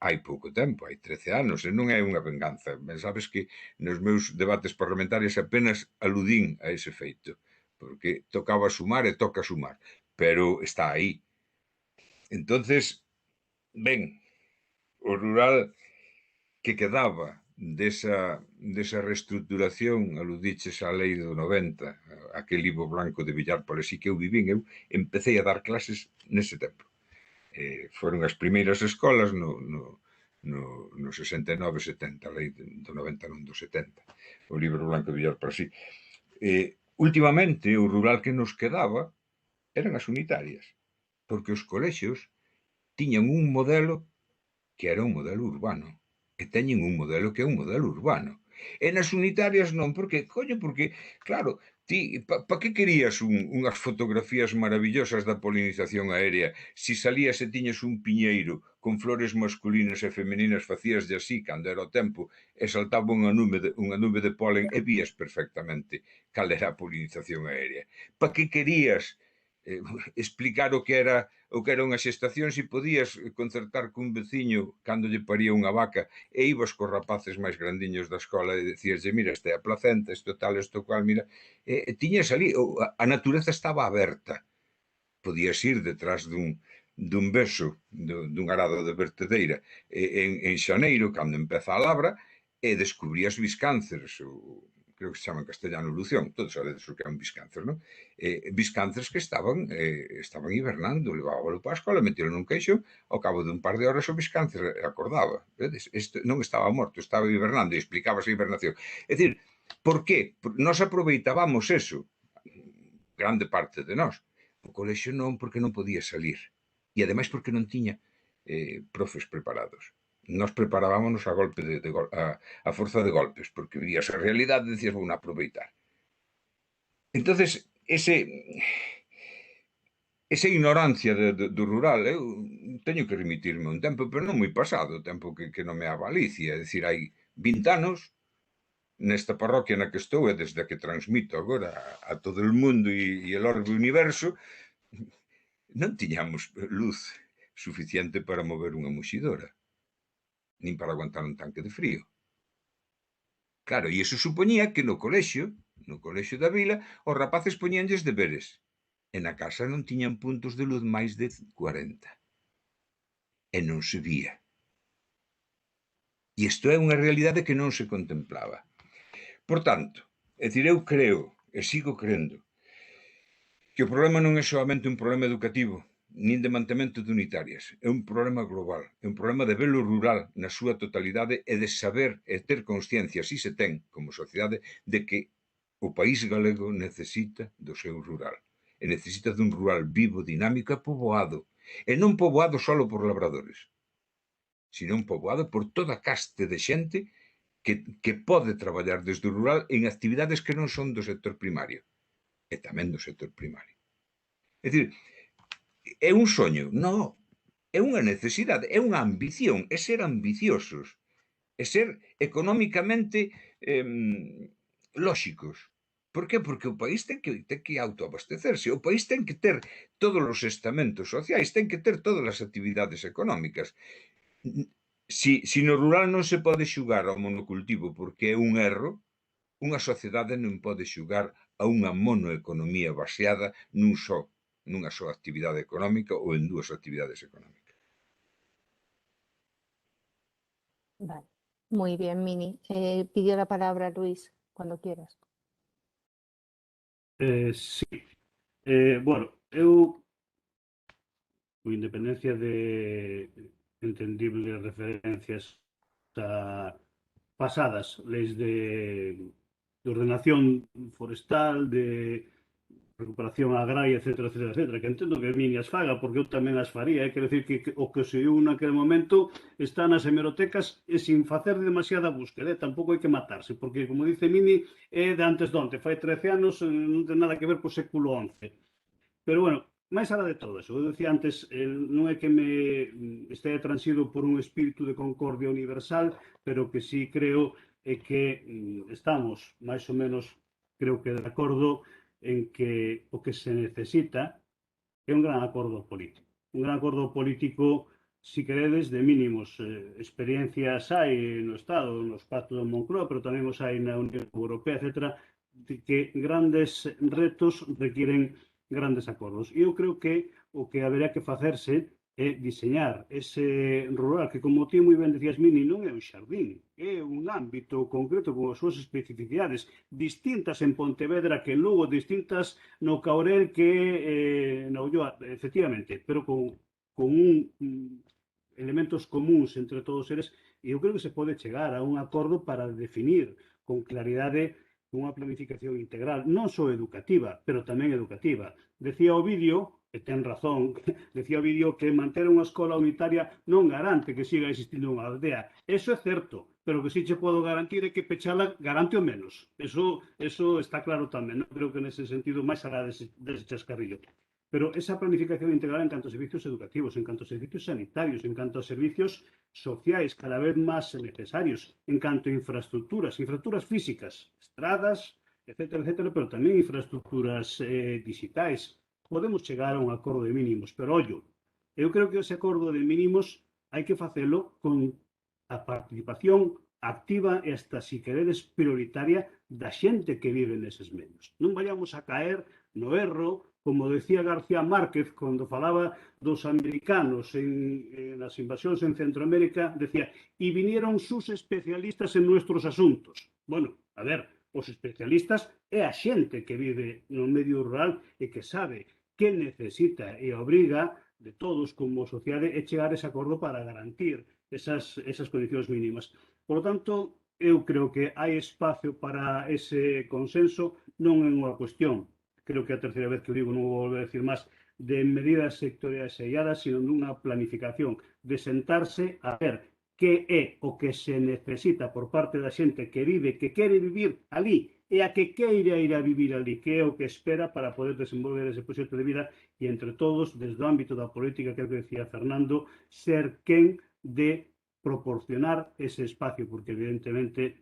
Hai pouco tempo, hai 13 anos, e non é unha venganza. Sabes que nos meus debates parlamentarios apenas aludín a ese feito, porque tocaba sumar e toca sumar, pero está aí. Entonces, ben, o rural que quedaba desa reestructuración, aludiches á lei do 90, aquel libro blanco de Villar Palesí que eu vivín, eu empecé a dar clases nese tempo. Foron as primeiras escolas no 69-70, a lei do 90 non do 70, o libro blanco de Villar Palesí. Últimamente, o rural que nos quedaba eran as unitarias, porque os colexios tiñan un modelo que era un modelo urbano, e teñen un modelo que é un modelo urbano. E nas unitarias non, porque, claro, ti, pa que querías unhas fotografías maravillosas da polinización aérea se salías e tiñas un piñeiro con flores masculinas e femeninas, facías de así, cando era o tempo, e saltaba unha nube de polen e vías perfectamente cal era a polinización aérea. Pa que querías explicar o que era unha xestación se podías concertar cun veciño cando lle paría unha vaca e ibas cos rapaces máis grandiños da escola e dicíaslle, mira, esta é a placenta, isto tal, isto cual, mira, e tiñas ali, a natureza estaba aberta, podías ir detrás dun beso, dun arado de vertedeira en xaneiro, cando empeza a labra, e descubrías biscánceres, creo que se chama en castellano lución, todos sabedes o que é un biscáncer, non? Biscánceres que estaban hibernando, levábalo para a escola, metílo nun queixo, ao cabo dun par de horas o biscáncer acordaba, vedes? Non estaba morto, estaba hibernando, e explicábase a hibernación. É dicir, por qué? Nós aproveitábamos eso, grande parte de nós. O colexio non, porque non podía salir. E ademais porque non tiña profes preparados. Nós preparábamos a golpe a forza de golpes, porque vías a realidade e dicías, vou non aproveitar. Entonces, esa ignorancia do rural, eu teño que remitirme un tempo, pero non moi pasado, o tempo que nomeaba Alicia, é dicir, hai 20 anos, nesta parroquia na que estou, e desde que transmito agora a todo o mundo e el orbe universo, non tiñamos luz suficiente para mover unha muxidora, nin para aguantar un tanque de frío. Claro, e iso supoñía que no colexio da vila, os rapaces poñíanlles deberes, e na casa non tiñan puntos de luz máis de 40. E non se vía. E isto é unha realidade que non se contemplaba. Por tanto, é dicir, eu creo, e sigo crendo, que o problema non é solamente un problema educativo, nin de mantemento de unitarias, é un problema global, é un problema de velo rural na súa totalidade e de saber e ter consciencia, si se ten, como sociedade, de que o país galego necesita do seu rural, e necesita dun rural vivo, dinámico e poboado, e non poboado só por labradores, sino poboado por toda caste de xente que pode traballar desde o rural en actividades que non son do sector primario, e tamén do sector primario. É dicir, é un soño? Non, é unha necesidade, é unha ambición, é ser ambiciosos, é ser económicamente lóxicos. Por que? Porque o país ten que autoabastecerse, o país ten que ter todos os estamentos sociais, ten que ter todas as actividades económicas. Si no rural non se pode xugar ao monocultivo porque é un erro, unha sociedade non pode xugar a unha monoeconomía baseada nunha só actividade económica ou en dúas actividades económicas. Vale. Muy bien, Mini. Pidió la palabra Luis, cuando quieras. Sí. Bueno, eu, con independencia de entendibles referencias a pasadas leis de ordenación forestal, de recuperación agraria, etcétera, etcétera, etcétera, que entendo que Mini as faga, porque eu tamén as faría, quero decir que o que se viu naquele momento está nas hemerotecas e sin facer demasiada búsqueda, tampouco hai que matarse, porque, como dice Mini, é de antes de onte, fai 13 anos, non ten nada que ver co século XI. Pero, bueno, máis alá de todo eso, eu decía antes, non é que me estea transido por un espírito de concordia universal, pero que sí creo é que estamos máis ou menos, creo que de acordo en que o que se necesita é un gran acordo político. Un gran acordo político, si queredes, de mínimos. Experiencias hai no Estado, nos pactos de Moncloa, pero tamén os hai na Unión Europea, etc., de que grandes retos requieren grandes acordos. E eu creo que o que haberá que facerse é diseñar ese rural que, como ti moi ben decías, Mini, non é un xardín, é un ámbito concreto con as súas especificidades distintas en Pontevedra que en Lugo, distintas no Caurel que na Ulloa, efectivamente, pero con elementos comuns entre todos eles, e eu creo que se pode chegar a un acordo para definir con claridade unha planificación integral, non só educativa, pero tamén educativa. Decía Ovidio, e ten razón, decía Ovidio que manter unha escola unitaria non garante que siga existindo unha aldea. Eso é certo, pero que si che podo garantir é que pechala garante o menos. Eso está claro tamén. Non creo que nese sentido máis alá dese chascarrillo. Pero esa planificación integral en canto a servicios educativos, en canto a servicios sanitarios, en canto a servicios sociais cada vez máis necesarios, en canto a infraestructuras físicas, estradas, etcétera, etcétera, pero tamén infraestructuras digitais. Podemos chegar a un acordo de mínimos, pero ollo, eu creo que ese acordo de mínimos hai que facelo con a participación activa e hasta, si queredes, prioritaria da xente que vive neses medios. Non vayamos a caer no erro, como decía García Márquez, cando falaba dos americanos nas invasións en Centroamérica, decía, y vinieron sus especialistas en nuestros asuntos. Bueno, a ver, os especialistas é a xente que vive no medio rural e que sabe que necesita e obriga de todos como sociedade é chegar a ese acordo para garantir esas condicións mínimas. Por lo tanto, eu creo que hai espacio para ese consenso, non é unha cuestión, creo que a terceira vez que o digo, non vou volver a decir máis, de medidas sectoriais selladas, sino dunha planificación, de sentarse a ver que é o que se necesita por parte da xente que vive, que quere vivir ali, e a que queira ir a vivir ali, que é o que espera para poder desenvolver ese proxecto de vida e entre todos, desde o ámbito da política, que decía Fernando, ser quen de proporcionar ese espacio, porque evidentemente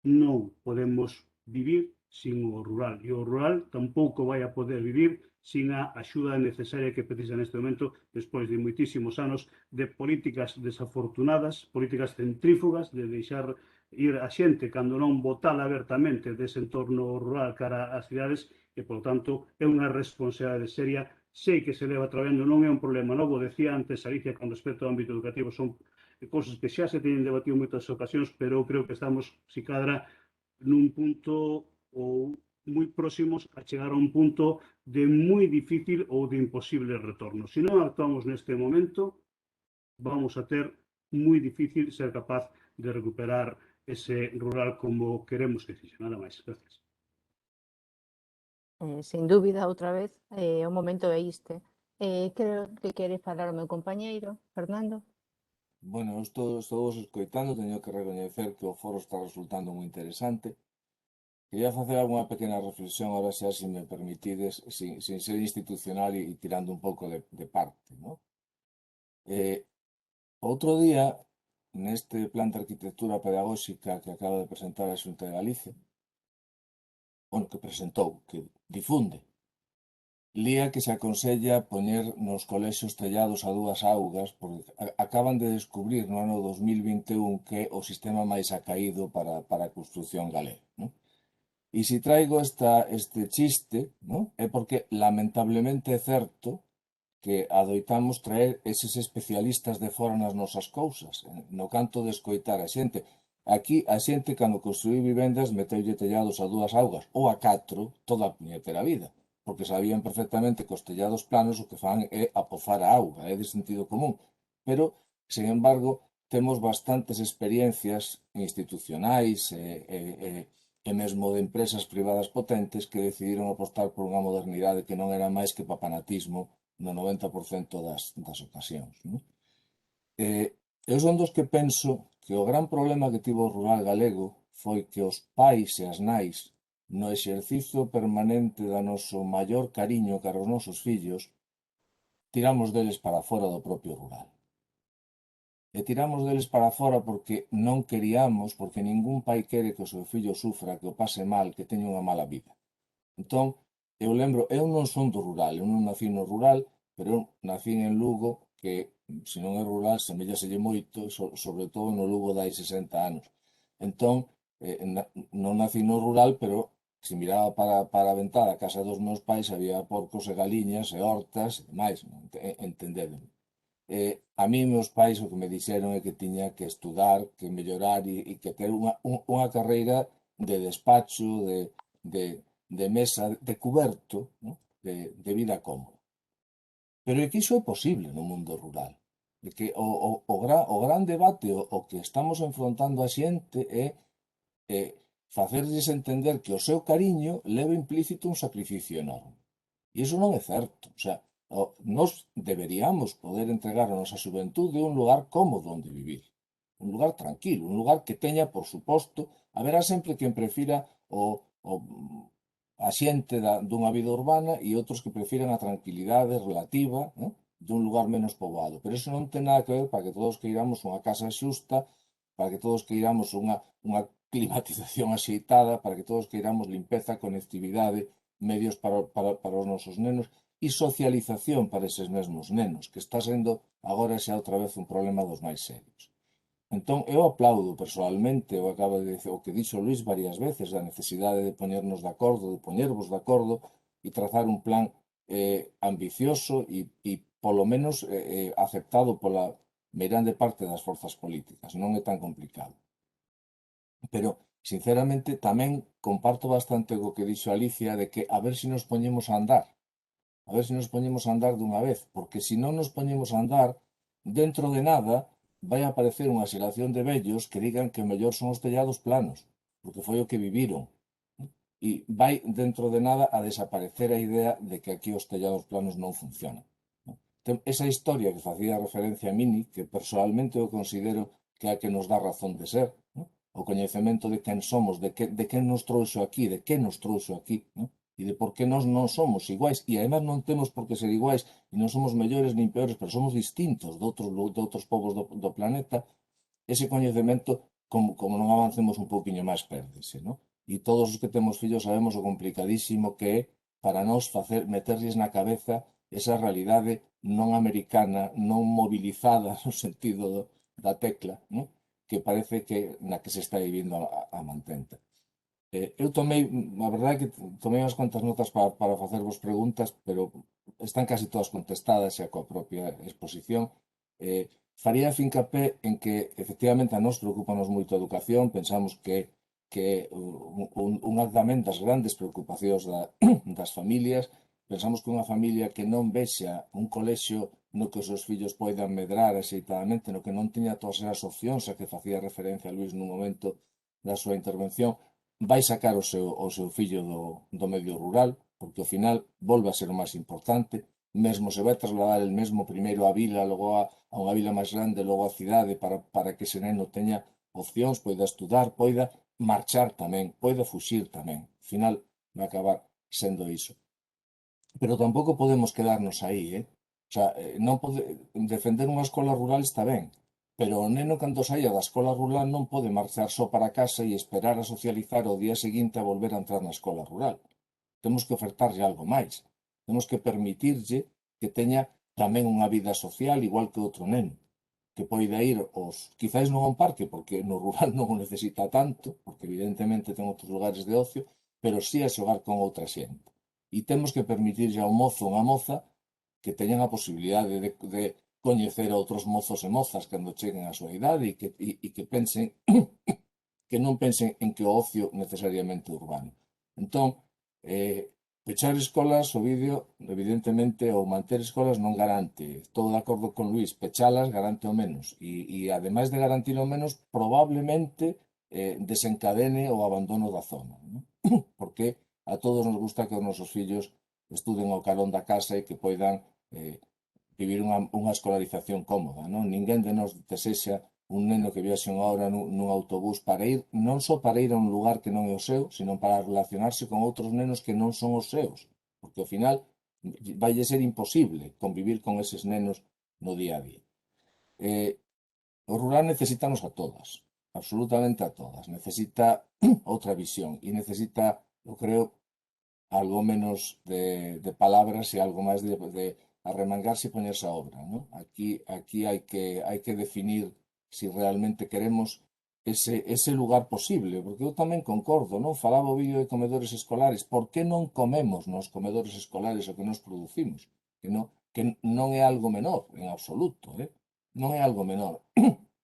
non podemos vivir sin o rural, e o rural tampouco vai a poder vivir sin a axuda necesaria que precisa neste momento, despois de moitísimos anos de políticas desafortunadas, políticas centrífugas, de deixar ir a xente cando non botala abertamente dese entorno rural cara ás cidades, e, polo tanto, é unha responsabilidade seria. Sei que se leva traballando, non é un problema novo, decía antes Alicia con respecto ao ámbito educativo, son cousas que xa se teñen debatido en moitas ocasións, pero eu creo que estamos, si cadra, nun punto ou moi próximos a chegar a un punto de moi difícil ou de imposible retorno. Se non actuamos neste momento, vamos a ter moi difícil ser capaz de recuperar ese rural como queremos que sexa. Nada máis. Gracias. Sin dúbida, outra vez, o momento é este. Creo que quere falar o meu compañeiro, Fernando. Bueno, estou vos escoitando, teño que recoñecer que o foro está resultando moi interesante. Quería facer algunha pequena reflexión, ahora xa, se me permitides, sin ser institucional e tirando un pouco de parte, ¿no? Outro día, neste plan de arquitectura pedagóxica que acaba de presentar a Xunta de Galicia, bueno, que presentou, que difunde, lía que se aconsella poñer nos colexios tellados a dúas augas, porque acaban de descubrir no ano 2021 que o sistema máis acaído para a construción galega, ¿no? E se traigo este chiste, ¿no? É porque lamentablemente é certo que adoitamos traer eses especialistas de fora nas nosas cousas, no canto de escoitar a xente. Aquí a xente, cando construíu vivendas, meteulle tellados a dúas augas ou a catro toda a puñetera vida, porque sabían perfectamente que os tellados planos o que fan é apozar a auga, é de sentido común. Pero, sen embargo, temos bastantes experiencias institucionais e mesmo de empresas privadas potentes que decidiron apostar por unha modernidade que non era máis que papanatismo no 90% das ocasións, non? Eu son dos que penso que o gran problema que tivo o rural galego foi que os pais e as nais, no exercicio permanente da noso maior cariño cara aos nosos fillos, tiramos deles para fora do propio rural. E tiramos deles para fora porque non queríamos, porque ningún pai quere que o seu fillo sufra, que o pase mal, que teña unha mala vida. Entón, eu lembro, eu non son do rural, eu non nací no rural, pero eu nací en Lugo, que, se non é rural, semellaselle moito, sobre todo no Lugo de hai 60 anos. Entón, non nací no rural, pero se miraba para a ventana a casa dos meus pais, había porcos e galiñas e hortas e máis, entenderon. A mí meus pais o que me dixeron é que tiña que estudar, que mellorar e que ter unha carreira de despacho, de mesa, de cuberto, ¿no? de vida cómoda. Pero é que iso é posible no mundo rural. De que o gran debate, o que estamos enfrontando a xente é facerlles entender que o seu cariño leva implícito un sacrificio enorme. E iso non é certo. O sea, nós deberíamos poder entregar a nosa xuventude un lugar cómodo onde vivir. Un lugar tranquilo, un lugar que teña, por suposto, haberá sempre quen prefira a xente dunha vida urbana e outros que prefiran a tranquilidade relativa, ¿no? Dun lugar menos poboado. Pero iso non ten nada que ver para que todos queiramos unha casa xusta, para que todos queiramos unha climatización axeitada, para que todos queiramos limpeza, conectividade, medios para os nosos nenos e socialización para eses mesmos nenos, que está sendo agora xa outra vez un problema dos máis serios. Entón, eu aplaudo persoalmente, o acaba de dizer, o que dixo Luís varias veces, da necesidade de poñernos de acordo, de poñervos de acordo e trazar un plan ambicioso e polo menos aceptado pola meirande parte das forzas políticas. Non é tan complicado. Pero, sinceramente, tamén comparto bastante co que dixo Alicia de que a ver se nos poñemos a andar. A ver se nos poñemos a andar dunha vez, porque se non nos poñemos a andar, dentro de nada vai aparecer unha xeración de vellos que digan que mellor son os tellados planos, porque foi o que viviron. E vai dentro de nada a desaparecer a idea de que aquí os tellados planos non funcionan. Esa historia que facía referencia a Mini, que personalmente eu considero que é a que nos dá razón de ser, ¿no? O coñecemento de quen somos, de quen nos trouxo aquí, de que nos trouxo aquí, ¿no? E de por que nós non somos iguais, e además non temos por que ser iguais, e non somos mellores nin peores, pero somos distintos de outros povos do planeta. Ese coñecemento, como non avancemos un pouquiño máis, pérdese, ¿no? E todos os que temos fillos sabemos o complicadísimo que é para nós meterlles na cabeza esa realidade non americana, non mobilizada no sentido da tecla, ¿no? Que parece que na que se está vivindo a mantenta. Eu tomei, a verdade é que tomei unhas cuantas notas para facervos preguntas, pero están casi todas contestadas xa coa propia exposición. Faría fincapé en que, efectivamente, a nós preocupanos moito a educación, pensamos que unha tamén das grandes preocupacións das familias, pensamos que unha familia que non vexa un colexio no que os seus fillos poidan medrar axeitadamente, no que non teña todas as opcións a que facía referencia Luís nun momento da súa intervención, vai sacar o seu fillo do medio rural, porque ao final volve a ser o máis importante, mesmo se vai trasladar el mesmo primeiro á vila, logo a unha vila máis grande, logo á cidade, para que ese neno teña opcións, poida estudar, poida marchar tamén, poida fuxir tamén. Ao final vai acabar sendo iso. Pero tampouco podemos quedarnos aí, O sea, non defender unha escola rural está ben, pero o neno cando saia da escola rural non pode marchar só para casa e esperar a socializar o día seguinte a volver a entrar na escola rural. Temos que ofertarlle algo máis. Temos que permitirlle que teña tamén unha vida social igual que outro neno, que poida ir quizáis non a un parque, porque no rural non o necesita tanto, porque evidentemente ten outros lugares de ocio, pero sí a xogar con outra xente. E temos que permitirlle ao mozo ou a moza que teñan a posibilidade de coñecer a outros mozos e mozas cando cheguen a súa idade e que pensen que non pensen en que o ocio necesariamente urbano. Entón, pechar escolas, o vídeo, evidentemente, ou manter escolas non garante. Estou de acordo con Luís, pechalas garante o menos. E ademais de garantir o menos, probablemente desencadene o abandono da zona. ¿No? Porque a todos nos gusta que os nosos fillos estuden ao carón da casa e que poidan vivir unha escolarización cómoda. Non? Ninguén de nos desexa un neno que viaxe unha hora nun autobús para ir, non só para ir a un lugar que non é o seu, sino para relacionarse con outros nenos que non son os seus. Porque ao final vai ser imposible convivir con eses nenos no día a día. O rural necesitanos a todas, absolutamente a todas. Necesita outra visión e necesita, eu creo, algo menos de palabras e algo máis de arremangarse e poñerse a obra. ¿No? Aquí hai que definir se realmente queremos ese lugar posible, porque eu tamén concordo, non? Falaba o vídeo de comedores escolares, por que non comemos nos comedores escolares o que nos producimos? Que non é algo menor, en absoluto, non é algo menor.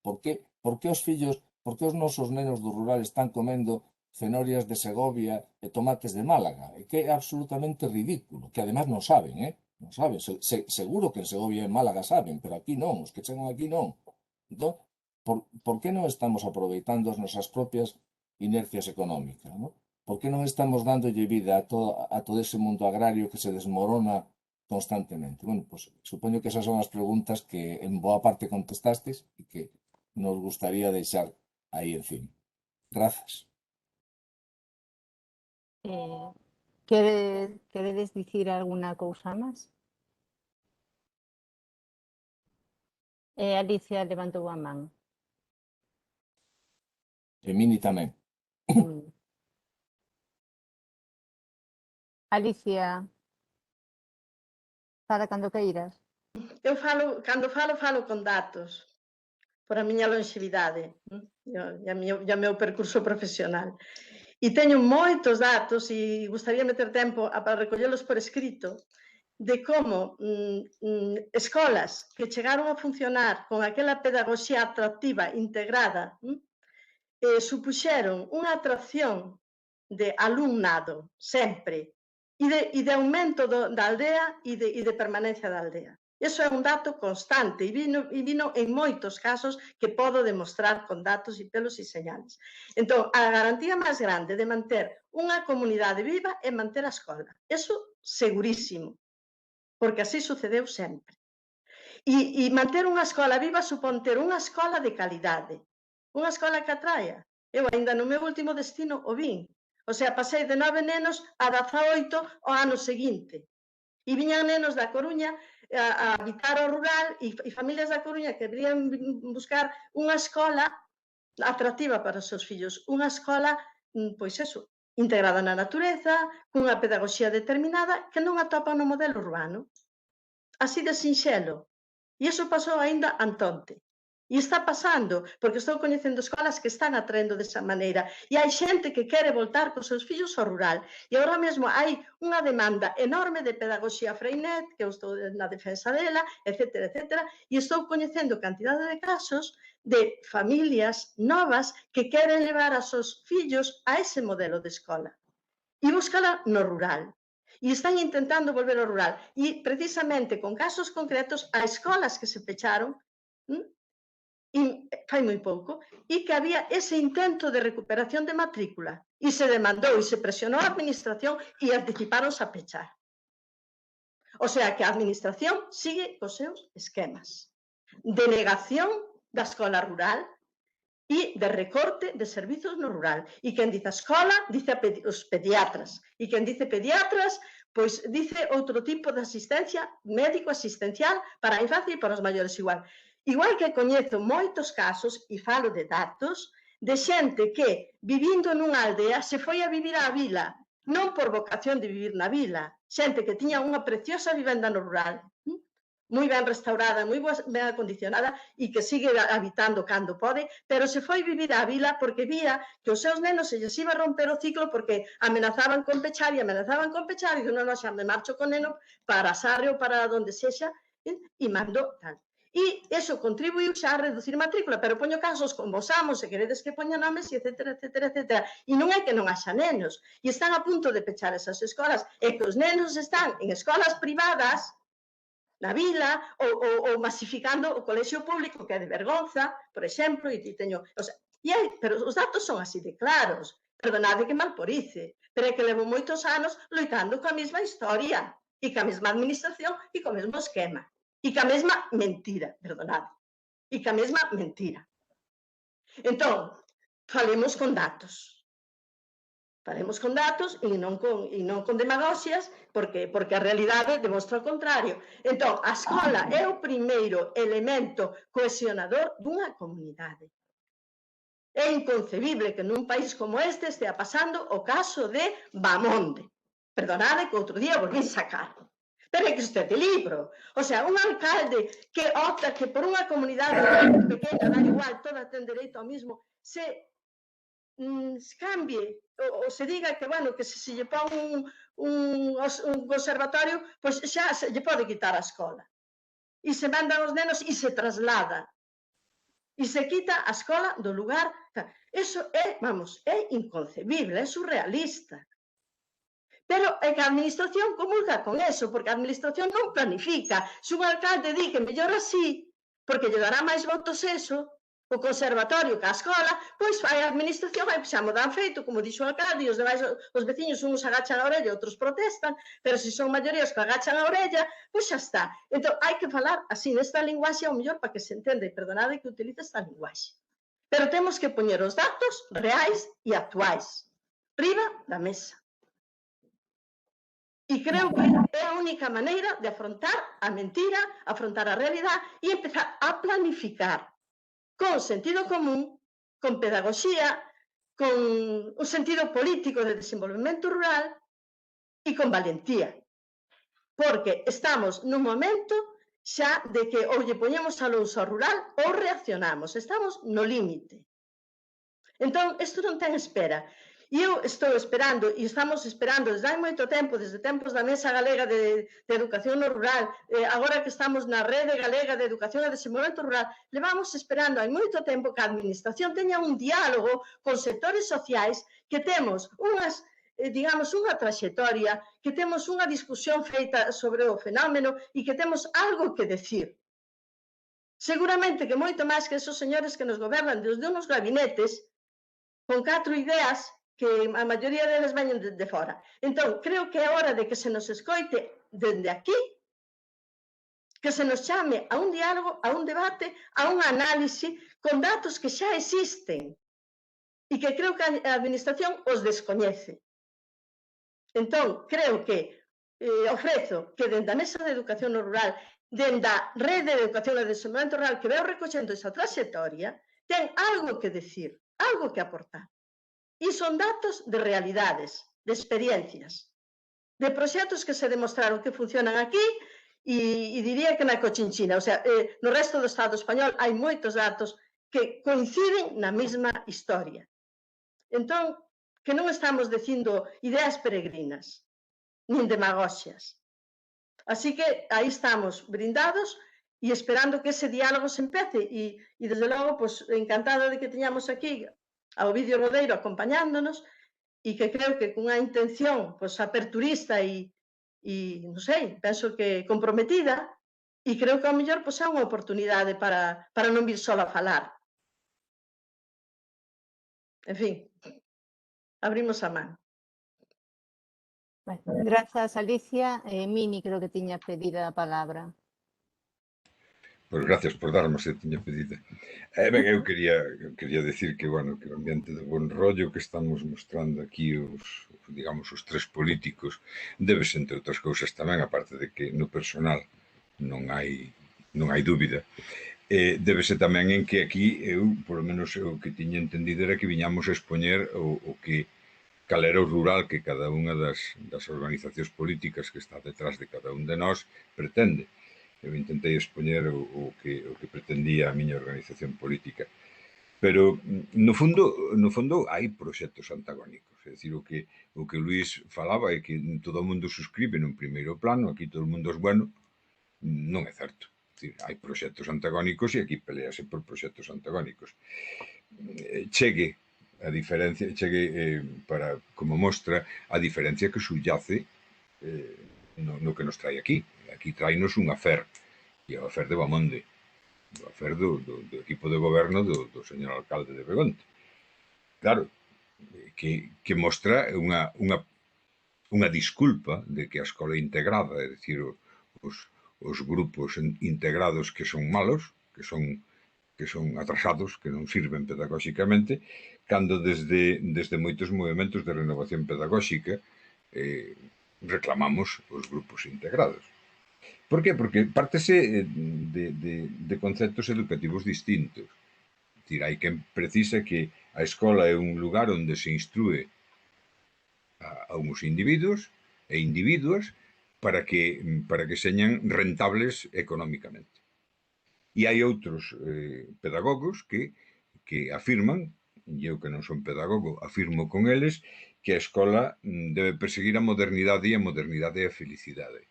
Por que os nosos nenos do rural están comendo cenorias de Segovia e tomates de Málaga? É que é absolutamente ridículo, que además non saben, non saben, seguro que en Segovia e en Málaga saben, pero aquí non, os que chegan aquí non. Entón, por que non estamos aproveitando as nosas propias inercias económicas? ¿No? Por que non estamos dándolle vida a todo ese mundo agrario que se desmorona constantemente? Bueno, pues supoño que esas son as preguntas que en boa parte contestastes e que nos gustaría deixar aí encima. Grazas. Queredes dicir alguna cousa máis? Alicia levantou a man. E Mini tamén. Alicia, fala cando queiras. Eu cando falo con datos, por a miña longevidade e o meu percurso profesional. E teño moitos datos e gustaría meter tempo para recollelos por escrito de como escolas que chegaron a funcionar con aquela pedagogía atractiva integrada supuxeron unha atracción de alumnado sempre e de aumento da aldea e de permanencia da aldea. Iso é un dato constante e vino en moitos casos que podo demostrar con datos e pelos e señales. Entón, a garantía máis grande de manter unha comunidade viva é manter a escola. Iso segurísimo, porque así sucedeu sempre. E manter unha escola viva supón ter unha escola de calidade, unha escola que atraia. Eu ainda no meu último destino o vin. O sea, pasei de 9 nenos a 18 ao ano seguinte. E viñan nenos da Coruña a habitar o rural e familias da Coruña que querían buscar unha escola atractiva para os seus fillos. Unha escola, pois eso, integrada na natureza, cunha pedagogía determinada que non atopa no modelo urbano. Así de sinxelo. E iso pasou aínda antonte. E está pasando, porque estou coñecendo escolas que están atraendo desa maneira. E hai xente que quere voltar cos seus fillos ao rural. E agora mesmo hai unha demanda enorme de pedagogía Freinet, que eu estou na defensa dela, etcétera, etcétera. E estou coñecendo cantidade de casos de familias novas que queren levar a seus fillos a ese modelo de escola. E buscala no rural. E están intentando volver ao rural. E precisamente con casos concretos a escolas que se pecharon fai moi pouco, e que había ese intento de recuperación de matrícula e se demandou e se presionou a administración e anticiparonse a pechar. O sea, que a administración sigue cos seus esquemas de negación da escola rural e de recorte de servizos no rural. E quen dice a escola, dice os pediatras. E quen dice pediatras, pois dice outro tipo de asistencia médico-asistencial para a infancia e para os maiores igual. Igual que coñezo moitos casos, e falo de datos, de xente que, vivindo nunha aldea, se foi a vivir á vila, non por vocación de vivir na vila, xente que tiña unha preciosa vivenda no rural, moi ben restaurada, moi ben acondicionada e que sigue habitando cando pode, pero se foi vivir á vila porque vía que os seus nenos se lles iba a romper o ciclo porque amenazaban con pechar e non, xa me marcho con neno para Sarre ou para donde sexa e mando tal. E iso contribuiu xa a reducir matrícula, pero poño casos como os amos, se queredes que poña nomes, etcétera, etcétera, etcétera. E non é que non haxa nenos, e están a punto de pechar esas escolas, e que os nenos están en escolas privadas, na vila, ou masificando o colexio público, que é de vergonza, por exemplo, e teño... O sea, pero os datos son así de claros. Perdonade que malporice, pero é que levo moitos anos loitando coa mesma historia, e coa mesma administración, e co mesmo esquema. E ca mesma mentira, perdonade, e ca mesma mentira. Entón, falemos con datos. Falemos con datos e non con demagoxias, porque a realidade demostra o contrario. Entón, a escola é o primeiro elemento cohesionador dunha comunidade. É inconcebible que nun país como este estea pasando o caso de Bamonde. Perdonade que outro día volví sacar. Pero é que isto é de libro. O sea, un alcalde que opta que por unha comunidade pequena, da igual, toda ten dereito ao mismo, se cambie, ou se diga que, bueno, que se lle pon un conservatorio, pois xa se lle pode quitar a escola. E se mandan os nenos e se traslada. E se quita a escola do lugar. Eso é, vamos, é inconcebible, é surrealista. Pero é que a administración comulga con eso, porque a administración non planifica. Se un alcalde di que mellor así, porque lle dará máis votos eso, o conservatorio que a escola, pois vai a administración, vai xa mo dan feito, como dixo o alcalde, e os demais, os veciños, uns agachan a orella, outros protestan, pero se son maiorías que agachan a orella, pois xa está. Entón, hai que falar así, nesta linguaxe, ao mellor, para que se entende, perdonade que utilice esta linguaxe. Pero temos que poñer os datos reais e actuais, riba da mesa. E creo que é a única maneira de afrontar a mentira, afrontar a realidade e empezar a planificar con sentido común, con pedagogía, con un sentido político de desenvolvemento rural e con valentía. Porque estamos nun momento xa de que ou lle poñemos a luz ao rural ou reaccionamos. Estamos no límite. Entón, isto non ten espera. E eu estou esperando, e estamos esperando desde hai moito tempo, desde tempos da Mesa Galega de Educación no Rural, agora que estamos na Rede Galega de Educación e Desenvolvemento Rural, levamos esperando hai moito tempo que a Administración teña un diálogo con sectores sociais, que temos unhas, digamos, unha traxectoria, que temos unha discusión feita sobre o fenómeno e que temos algo que decir. Seguramente que moito máis que esos señores que nos gobernan desde uns gabinetes, con 4 ideas, que a maioría deles veñen de fora. Entón, creo que é hora de que se nos escoite dende aquí, que se nos chame a un diálogo, a un debate, a un análise con datos que xa existen e que creo que a Administración os descoñece. Entón, creo que ofrezo que dende a Mesa de Educación no Rural, dende a Rede de Educación e Desenvolvemento Rural, que veo recoxendo esa traxectoria, ten algo que decir, algo que aportar. E son datos de realidades, de experiencias, de proxectos que se demostraron que funcionan aquí e diría que na Cochinchina. O sea, no resto do Estado español hai moitos datos que coinciden na mesma historia. Entón, que non estamos dicindo ideas peregrinas, nin demagoxias. Así que aí estamos brindados e esperando que ese diálogo se empece e desde logo, pues, encantada de que teñamos aquí a Ovidio Rodeiro acompañándonos e que creo que cunha intención pues, aperturista e non sei, penso que comprometida e creo que ao mellor pues, é unha oportunidade para non vir só a falar. En fin, abrimos a man. Vale, grazas, Alicia. Mini creo que tiña pedida a palabra. Pois gracias por darme se tiña pedida. Ben, eu quería decir que, bueno, que o ambiente de bon rollo que estamos mostrando aquí digamos, os tres políticos debes, entre outras cousas tamén, aparte de que no personal non hai dúbida, débese tamén en que aquí eu, polo menos o que tiña entendido era que viñamos a expoñer o que cal era o rural que cada unha das organizacións políticas que está detrás de cada un de nós pretende. Eu intentei expoñer o que pretendía a miña organización política. Pero, no fondo hai proxectos antagónicos. É dicir, o que Luís falaba é que todo o mundo suscribe nun primeiro plano, aquí todo o mundo é bueno, non é certo. É dicir, hai proxectos antagónicos e aquí pelease por proxectos antagónicos. Chegue para, como mostra, a diferencia que subyace no que nos trae aquí. Aquí traenos un afer, e o afer de Bamonde, o afer do equipo de goberno do señor alcalde de Begonte. Claro, que mostra unha disculpa de que a escola integrada, é dicir, os grupos integrados que son malos, que son atrasados, que non sirven pedagóxicamente, cando desde moitos movementos de renovación pedagóxica reclamamos os grupos integrados. Por que? Porque pártese de conceptos educativos distintos. É dicir, hai quen precisa que a escola é un lugar onde se instrúe a uns individuos e individuas para que señan rentables económicamente. E hai outros pedagogos que afirman, e eu que non son pedagogo, afirmo con eles, que a escola debe perseguir a modernidade e a modernidade é a felicidade.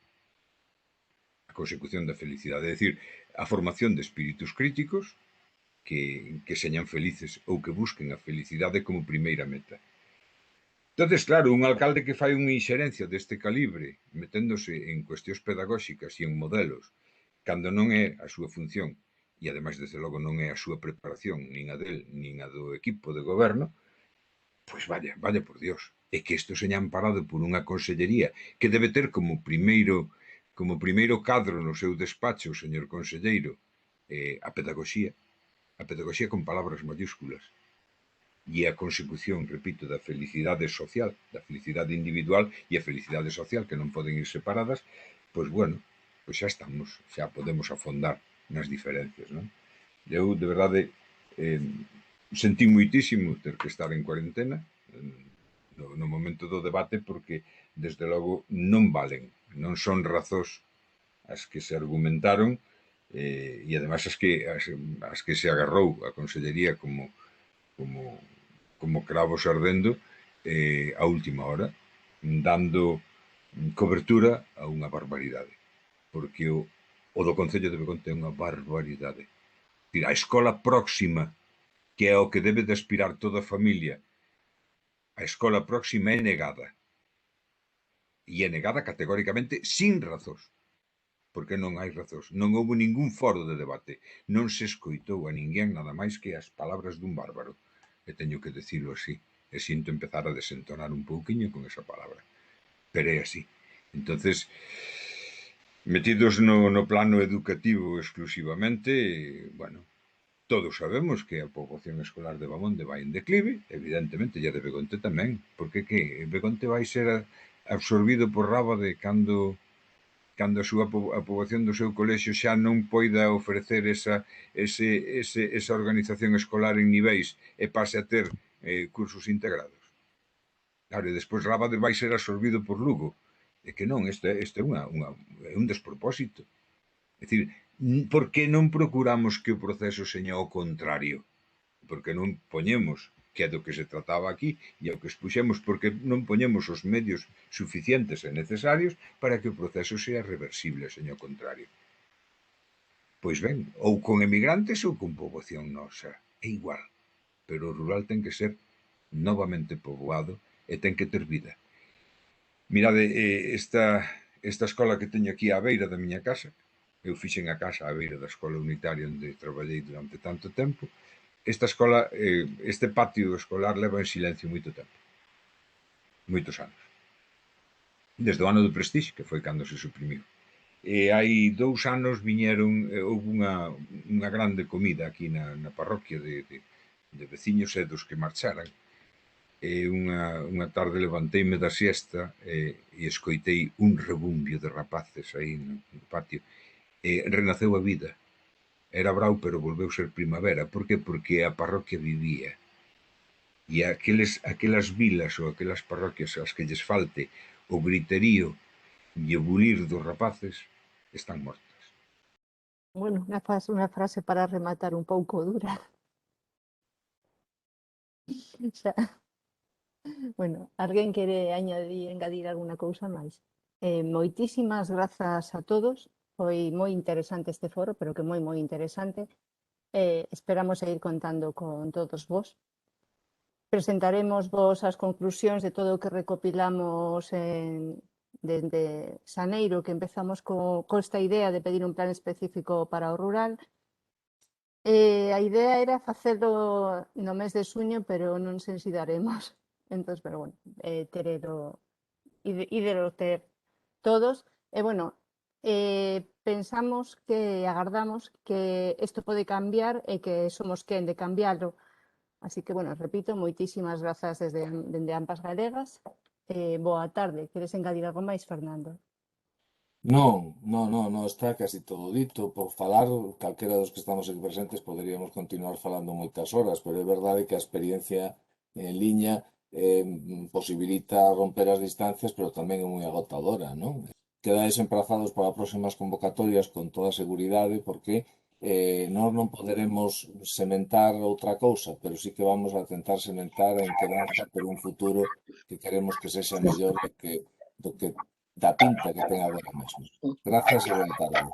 A consecución da felicidade, é dicir, a formación de espíritus críticos que señan felices ou que busquen a felicidade como primeira meta. Entonces, claro, un alcalde que fai unha inxerencia deste calibre, meténdose en cuestións pedagóxicas e en modelos, cando non é a súa función, e ademais, desde logo, non é a súa preparación, nin a del, nin a do equipo de goberno, pois vaya por Dios, é que isto seña amparado por unha consellería que debe ter como primeiro cadro no seu despacho, señor conselleiro, a pedagogía con palabras mayúsculas, e a consecución, repito, da felicidade social, da felicidade individual e a felicidade social, que non poden ir separadas, pois bueno, pois xa estamos, xa podemos afondar nas diferencias, non? Eu, de verdade, sentí moitísimo ter que estar en cuarentena no momento do debate, porque, desde logo, non valen, non son razóns as que se argumentaron, e ademais as que se agarrou a consellería como cravos ardendo a última hora, dando cobertura a unha barbaridade, porque o do Concello de Begonte é unha barbaridade. A escola próxima, que é o que debe de aspirar toda a familia, a escola próxima é negada. E é negada categóricamente sin razóns. Porque non hai razóns. Non houve ningún foro de debate. Non se escoitou a ninguén nada máis que as palabras dun bárbaro. E teño que decirlo así. E sinto empezar a desentonar un pouquiño con esa palabra. Pero é así. Entonces, metidos no plano educativo exclusivamente, bueno, todos sabemos que a poboación escolar de Bamonde vai en declive, evidentemente, e a de Begonte tamén, porque que Begonte vai ser absorbido por Rábade cando a poboación do seu colexio xa non poida ofrecer esa organización escolar en niveis e pase a ter cursos integrados. Claro, e despois Rábade vai ser absorbido por Lugo. É que non, isto é un despropósito. É dicir, por que non procuramos que o proceso seña o contrario? Porque non poñemos, que é do que se trataba aquí, e ao que expuxemos, porque non poñemos os medios suficientes e necesarios para que o proceso sea reversible, señor contrario. Pois ben, ou con emigrantes ou con poboación nosa, é igual, pero o rural ten que ser novamente poboado e ten que ter vida. Mirade, esta escola que teño aquí á beira da miña casa, eu fixen a casa á beira da escola unitaria onde traballei durante tanto tempo. Esta escola, este patio escolar leva en silencio moito tempo, moitos anos. desde o ano do Prestige, que foi cando se suprimiu. E hai 2 anos viñeron, houve unha grande comida aquí na parroquia de veciños e dos que marcharan. E unha tarde levanteime da siesta e escoitei un rebumbio de rapaces aí no patio. E renaceu a vida. Era brao, pero volveu ser primavera. Por que? Porque a parroquia vivía. E aquelas vilas ou aquelas parroquias ás que lles falte o griterío e o bulir dos rapaces están mortas. Bueno, unha frase para rematar un pouco dura. Xa. Bueno, alguén quere engadir alguna cousa máis? Moitísimas grazas a todos. Foi moi interesante este foro, pero que moi interesante. Esperamos seguir contando con todos vos. Presentaremos vos as conclusións de todo o que recopilamos dende xaneiro, que empezamos con esta idea de pedir un plan específico para o rural. A idea era facelo no mes de xuño, pero non sei se daremos. Entón, pero bueno, ídelo ter todos. E bueno, pensamos que agardamos que isto pode cambiar e que somos quen de cambiarlo. Así que, bueno, repito, moitísimas grazas dende ambas galegas. Boa tarde. Queres engadir algo máis, Fernando? Non, está casi todo dito. Por falar, calquera dos que estamos aquí presentes poderíamos continuar falando moitas horas, pero é verdade que a experiencia en liña posibilita romper as distancias, pero tamén é moi agotadora, non? Quedades emprazados para próximas convocatorias con toda seguridade, porque nós non poderemos sementar outra cousa, pero sí que vamos a tentar sementar a enquedanza por un futuro que queremos que sexa mellor do que da pinta que ten agora mesmo. Grazas e boa tarde.